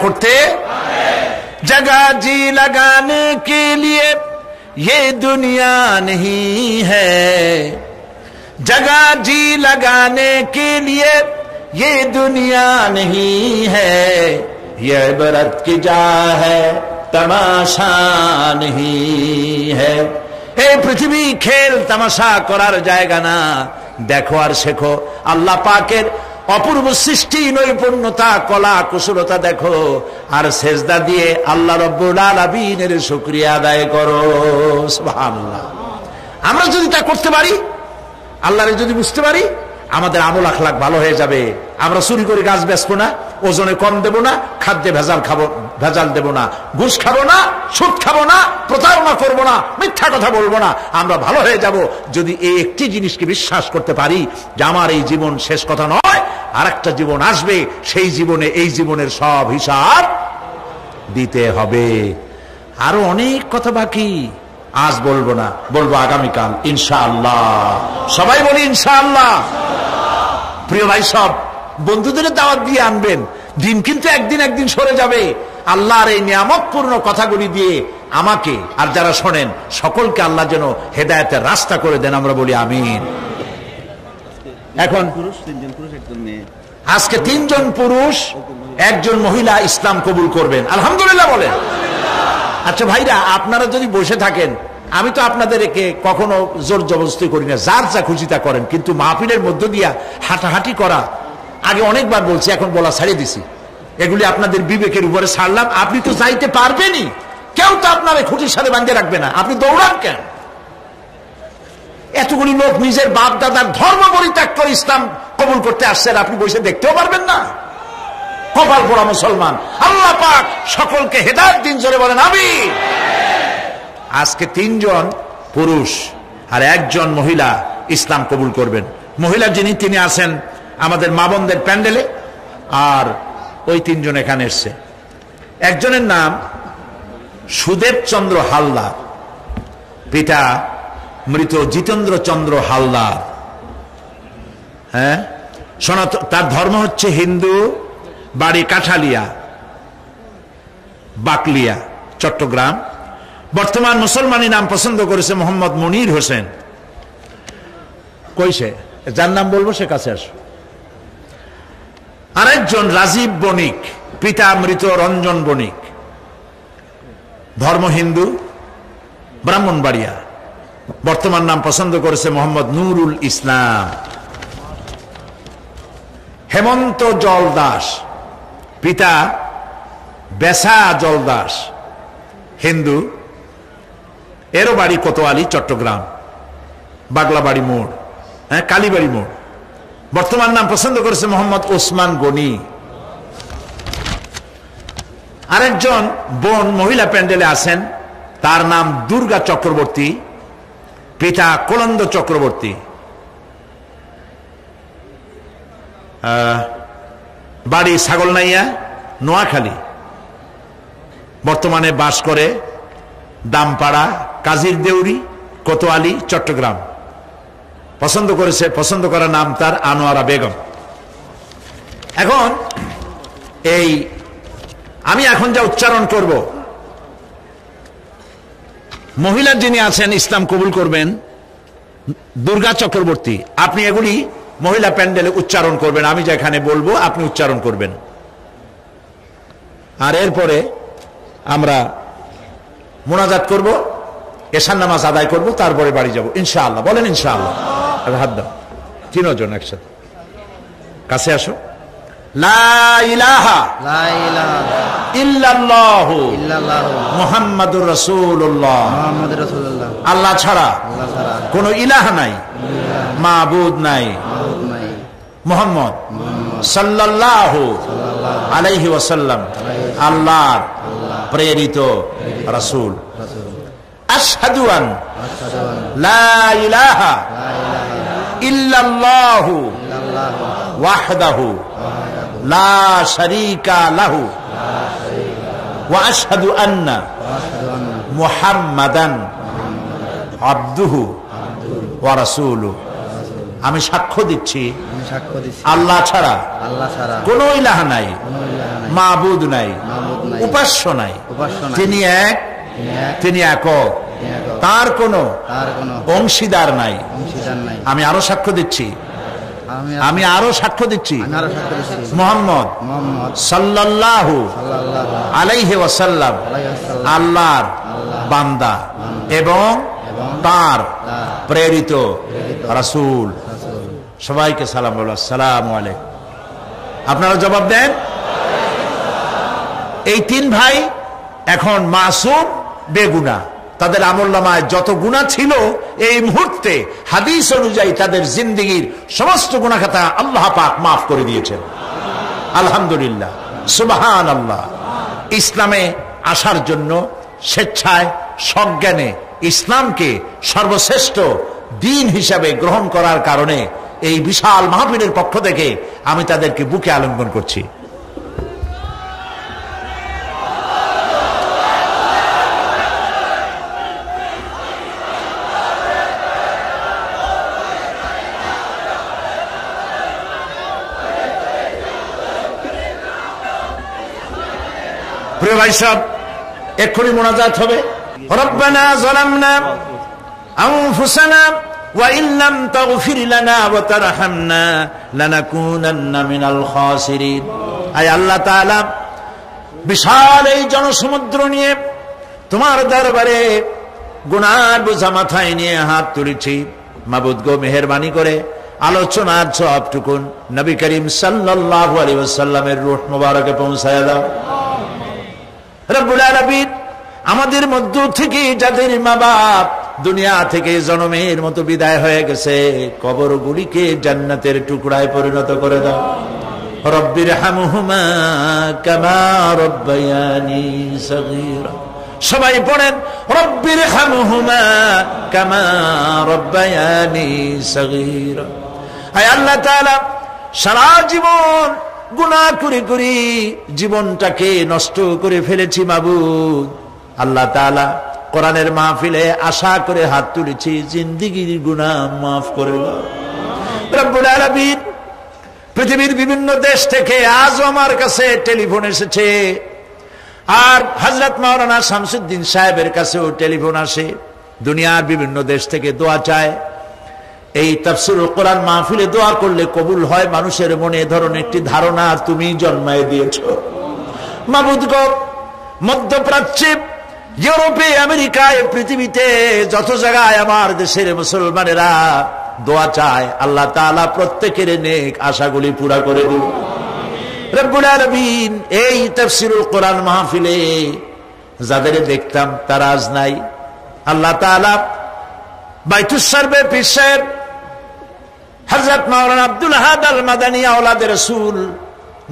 করতে जगह जी लगाने के लिए ये दुनिया नहीं है, जगह जी लगाने के लिए ये दुनिया नहीं है, ये इबरत की जा है तमाशा नहीं है। এই পৃথিবী খেল তামাশা করার জায়গা না, দেখো আর শেখো আল্লাহ পাকের অপূর্ব সৃষ্টি, নৈপুণ্যতা, কলা কুশলতা দেখো, আর সেজদা দিয়ে আল্লাহ রাব্বুল আলামিনের শুকরিয়া আদায় করো। সুবহানাল্লাহ। আমরা যদি তা করতে পারি, আল্লাহরে যদি বুঝতে পারি, আমাদের আমল আখলাক ভালো হয়ে যাবে। আমরা চুরি করে গাছ বেচবো না, ওজনে কম দেব না, খাদ্যে ভেজাল দেব না, ঘুষ খাবো না, সুদ খাবো না, প্রতারণা করবো না, মিথ্যা কথা বলবো না। আমরা ভালো হয়ে যাব যদি এই একটি জিনিসকে বিশ্বাস করতে পারি যে আমার এই জীবন শেষ কথা নয়, আর একটা জীবন আসবে, সেই জীবনে এই জীবনের সব হিসাব দিতে হবে। আরো অনেক কথা বাকি, আজ বলবো না, বলবো আগামীকাল ইনশাআল্লাহ। সবাই বলি ইনশাআল্লাহ। প্রিয় ভাই, সব বন্ধুদের দাওয়াত দিয়ে আনবেন। দিন কিন্তু একদিন সরে যাবে। আল্লাহর এই নিয়ামতপূর্ণ কথাগুলি দিয়ে আমাকে আর যারা শোনেন সকলকে আল্লাহ যেন হেদায়েতের রাস্তা করে দেন, আমরা বলি আমিন। এখন আজকে 3 জন পুরুষ 1 জন মহিলা ইসলাম কবুল করবেন, আলহামদুলিল্লাহ বলেন। আচ্ছা ভাইরা, আপনারা যদি বসে থাকেন, আমি তো আপনাদেরকে কখনো জোর জবরদস্তি করি না, যার যা খুশি তা করেন, কিন্তু মাহফিলের মধ্য দিয়া হাঁটাহাঁটি করা আগে অনেকবার বলছি, এখন বলা ছাড়িয়ে দিছি। এগুলি আপনাদের বিবেকের উপরে ছাড়লাম। আপনি তো যাইতে পারবেনই, কেউ তো আপনার খুঁটির সাথে বাঁধে রাখবে না, আপনি দৌড়ান কেন? এতগুলি লোক নিজের বাপ দাদার ধর্ম পরিত্যাগ করে ইসলাম কবুল করতে আসছেন, আপনি বসে দেখতেও পারবেন না? কপাল পোড়া মুসলমান। আল্লাহ পাক সকলকে হেদায়েত দিন, জোরে বলেন আমিন। আজকে 3 জন পুরুষ আর 1 জন মহিলা ইসলাম কবুল করবেন। মহিলা যিনি, তিনি আছেন আমাদের মা বোনদের প্যান্ডেলে, আর ওই 3 জন এখানে এসছে। একজনের নাম সুদেব চন্দ্র হালদার, পিতা মৃত জিতেন্দ্র চন্দ্র হালদার। হ্যাঁ, সনাতন, তার ধর্ম হচ্ছে হিন্দু, বাড়ি কাঠালিয়া, বাকলিয়া, চট্টগ্রাম। বর্তমান মুসলমানি নাম পছন্দ করেছে মোহাম্মদ মনির হোসেন। কইছে যার নাম বলবো সে কাছে আস। আরেকজন রাজীব বণিক, পিতা মৃত রঞ্জন বণিক, ধর্ম হিন্দু, ব্রাহ্মণবাড়িয়া। বর্তমান নাম পছন্দ করেছে মোহাম্মদ নুরুল ইসলাম। হেমন্ত জলদাস, পিতা বেসা জলদাস, হিন্দু, এরও বাড়ি কোতোয়ালি, চট্টগ্রাম, বাগলাবাড়ি মোড়। হ্যাঁ, কালীবাড়ি মোড়। বর্তমান নাম পছন্দ করেছে মোহাম্মদ ওসমান গনি। আরেকজন বোন মহিলা প্যান্ডেলে আছেন, তার নাম দুর্গা চক্রবর্তী, পিতা কলন্দ চক্রবর্তী। বাড়ি ছাগলনাইয়া, নোয়াখালী। বর্তমানে বাস করে দামপাড়া, কাজীর দেউরি, কোতোয়ালি, চট্টগ্রাম। পছন্দ করা নাম তার আনোয়ারা বেগম। এখন আমি এখন যা উচ্চারণ করব, মহিলা যিনি আছেন ইসলাম কবুল করবেন, দুর্গা চক্রবর্তী, আপনি এগুলি মহিলা প্যান্ডেলে উচ্চারণ করবেন। আমি যেখানে বলবো আপনি উচ্চারণ করবেন। আর এরপরে আমরা মোনাজাত করব, এশার নামাজ আদায় করব, তারপরে বাড়ি যাব ইনশাআল্লাহ। বলেন ইনশাআল্লাহ। হাত দাও, তিনজন একসাথে কাছে আসো। লা ইলাহা ইল্লাল্লাহু মুহাম্মাদুর রাসূলুল্লাহ। আল্লাহ ছাড়া কোনো ইলাহ নাই, মাবুদ নাই। মুহাম্মদ সাল্লাল্লাহু আলাইহি ওয়াসাল্লাম আল্লাহর প্রেরিত রাসূল। আশহাদু আন লা ইলাহা ইল্লাল্লাহু ওয়াহদাহু লা শারীকা লাহু ওয়া আশহাদু আন্না মুহাম্মাদান আবদুহু ওয়া রাসূলুহু। আমি সাক্ষ্য দিচ্ছি আল্লাহ ছাড়া কোনো ইলাহ নাই, মাবুদ নাই, উপাস্য নাই। তিনি এক, তিনি একক, তার কোনো অংশীদার নাই। আমি আরো সাক্ষ্য দিচ্ছি মুহাম্মদ সাল্লাল্লাহু আলাইহি ওয়াসাল্লাম আল্লাহর বান্দা এবং তার প্রেরিত রাসূল। সবাইকে সালাম বলো, আসসালামু আলাইকুম। আপনারা জবাব দেন। এই তিন ভাই এখন মাসুম, বেগুনাহ। তাদের আমলনামায় যত গুনাহ ছিল এই মুহূর্তে হাদিস অনুযায়ী তাদের জিন্দেগীর সমস্ত গুনাহ খাতা আল্লাহ পাক মাফ করে দিয়েছেন। আলহামদুলিল্লাহ, সুবহানাল্লাহ। ইসলামে আসার জন্য স্বেচ্ছায় সজ্ঞানে ইসলামকে সর্বশ্রেষ্ঠ দিন হিসাবে গ্রহণ করার কারণে এই বিশাল মাহফিলের পক্ষ থেকে আমি তাদেরকে বুকে আলিঙ্গন করছি। প্রিয় ভাই সাহেব, এক্ষুনি মোনাজাত হবে। রব্বানা যালামনা আনফুসানা ওয়া ইন লাম তাগফির লানা ওয়া তারহামনা লানাকুনান্না মিনাল খাসিরিন। আয় আল্লাহ তাআলা, বিশাল এই জনসমুদ্র নিয়ে তোমার দরবারে গুনার বোঝা মাথায় নিয়ে হাত তুলেছি। মাবুদ গো, মেহেরবানি করে আলোচনার সবটুকুন নবী করিম সাল্লাল্লাহু আলাইহি ওয়াসাল্লামের রূহ মুবারকে পৌঁছায় দাও। রব্বুল আলামিন, আমাদের মধ্য থেকে যাদের মা বাপ দুনিয়া থেকে জনমের মতো বিদায় হয়ে গেছে, কবরগুলিকে জান্নাতের টুকরায় পরিণত করে দাও। রব্বিরহামহুমা কামা রব্বায়ানি সগীরা। সবাই পড়েন, রব্বিরহামহুমা কামা রব্বায়ানি সগীরা। আয় আল্লাহ তাআলা, সারা জীবন গুনাহ করে করে জীবনটাকে নষ্ট করে ফেলেছি মাবুদ। আল্লাহ তাআলা, কোরআনের মাহফিলে আশা করে হাত তুলেছি, জিন্দেগীর গুনাহ মাফ করে দাও। রব্বুল আলামিন, পৃথিবীর বিভিন্ন দেশ থেকে আজও আমার কাছে টেলিফোন এসেছে, আর হযরত মাওলানা শামসুদ্দিন সাহেবের কাছেও টেলিফোন আসে। দুনিয়ার বিভিন্ন দেশ থেকে দোয়া চায়। এই তাফসীরুল কোরআন মাহফিলে দোয়া করলে কবুল হয়, মানুষের মনে এ ধরনের একটি ধারণা তুমি জন্মায় দিয়েছো। মাবুদ গো, মধ্যপ্রাচ্যে, ইউরোপে, আমেরিকায়, পৃথিবীতে যত জায়গায় আমার দেশের মুসলমানেরা দোয়া চায়, আল্লাহ তাআলা প্রত্যেকের নেক আশাগুলি পুরা করে দিন। রব্বুল আলামিন, এই তাফসীরুল কোরআন মাহফিলে যাদের দেখতাম তারা আজ নাই। আল্লাহ তাআলা, বাইতুস সারবে পীর সাহেব হযরত মাওলানা আব্দুল আহাদ আল মাদানী আওলাদ রাসূল,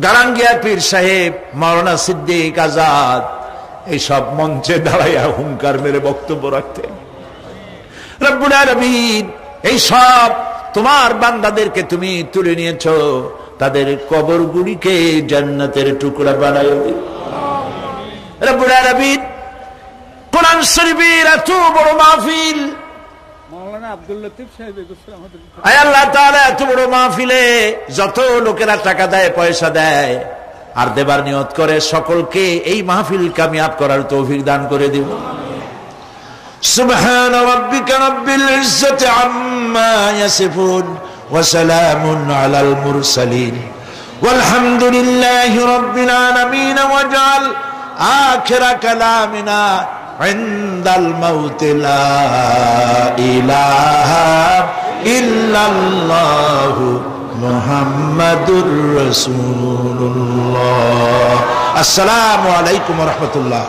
গারাঙ্গিয়া পীর সাহেব, মাওলানা সিদ্দিক আজাদ এইসব মঞ্চে দাঁড়াইয়া হুঙ্কার মেরে বক্তব্য রাখতেন। রব্বুল আলামিন এই সব তোমার বান্দাদেরকে তুমি তুলে নিয়েছো, তাদের কবরগুলিকে জান্নাতের টুকরা বানায় দিও। রব্বুল আলামিন কোরআন শরীফের এত বড় মাহফিল, মাওলানা আব্দুল লতিফ সাহেব আমাদের আয় আল্লাহ তাআলা এত বড় মাহফিলে যত লোকেরা টাকা দেয়, পয়সা দেয় আর দেবার নিয়ত করে, সকলকে এই মাহফিল কামিয়াব করার তৌফিক দান করে দিও। সুবহান রাব্বিকা রাব্বিল ইজ্জাতি আম্মা ইয়াসিফুন ওয়া সালামুন আলাল মুরসালিন ওয়ালহামদুলিল্লাহি রাব্বিল আলামিন ওয়াজআল আখিরা কালামিনা ইনদাল মাউত লা ইলাহা ইল্লাল্লাহু মুহাম্মাদুর রাসূলুল্লাহ। আসসালামু আলাইকুম ওয়া রাহমাতুল্লাহ।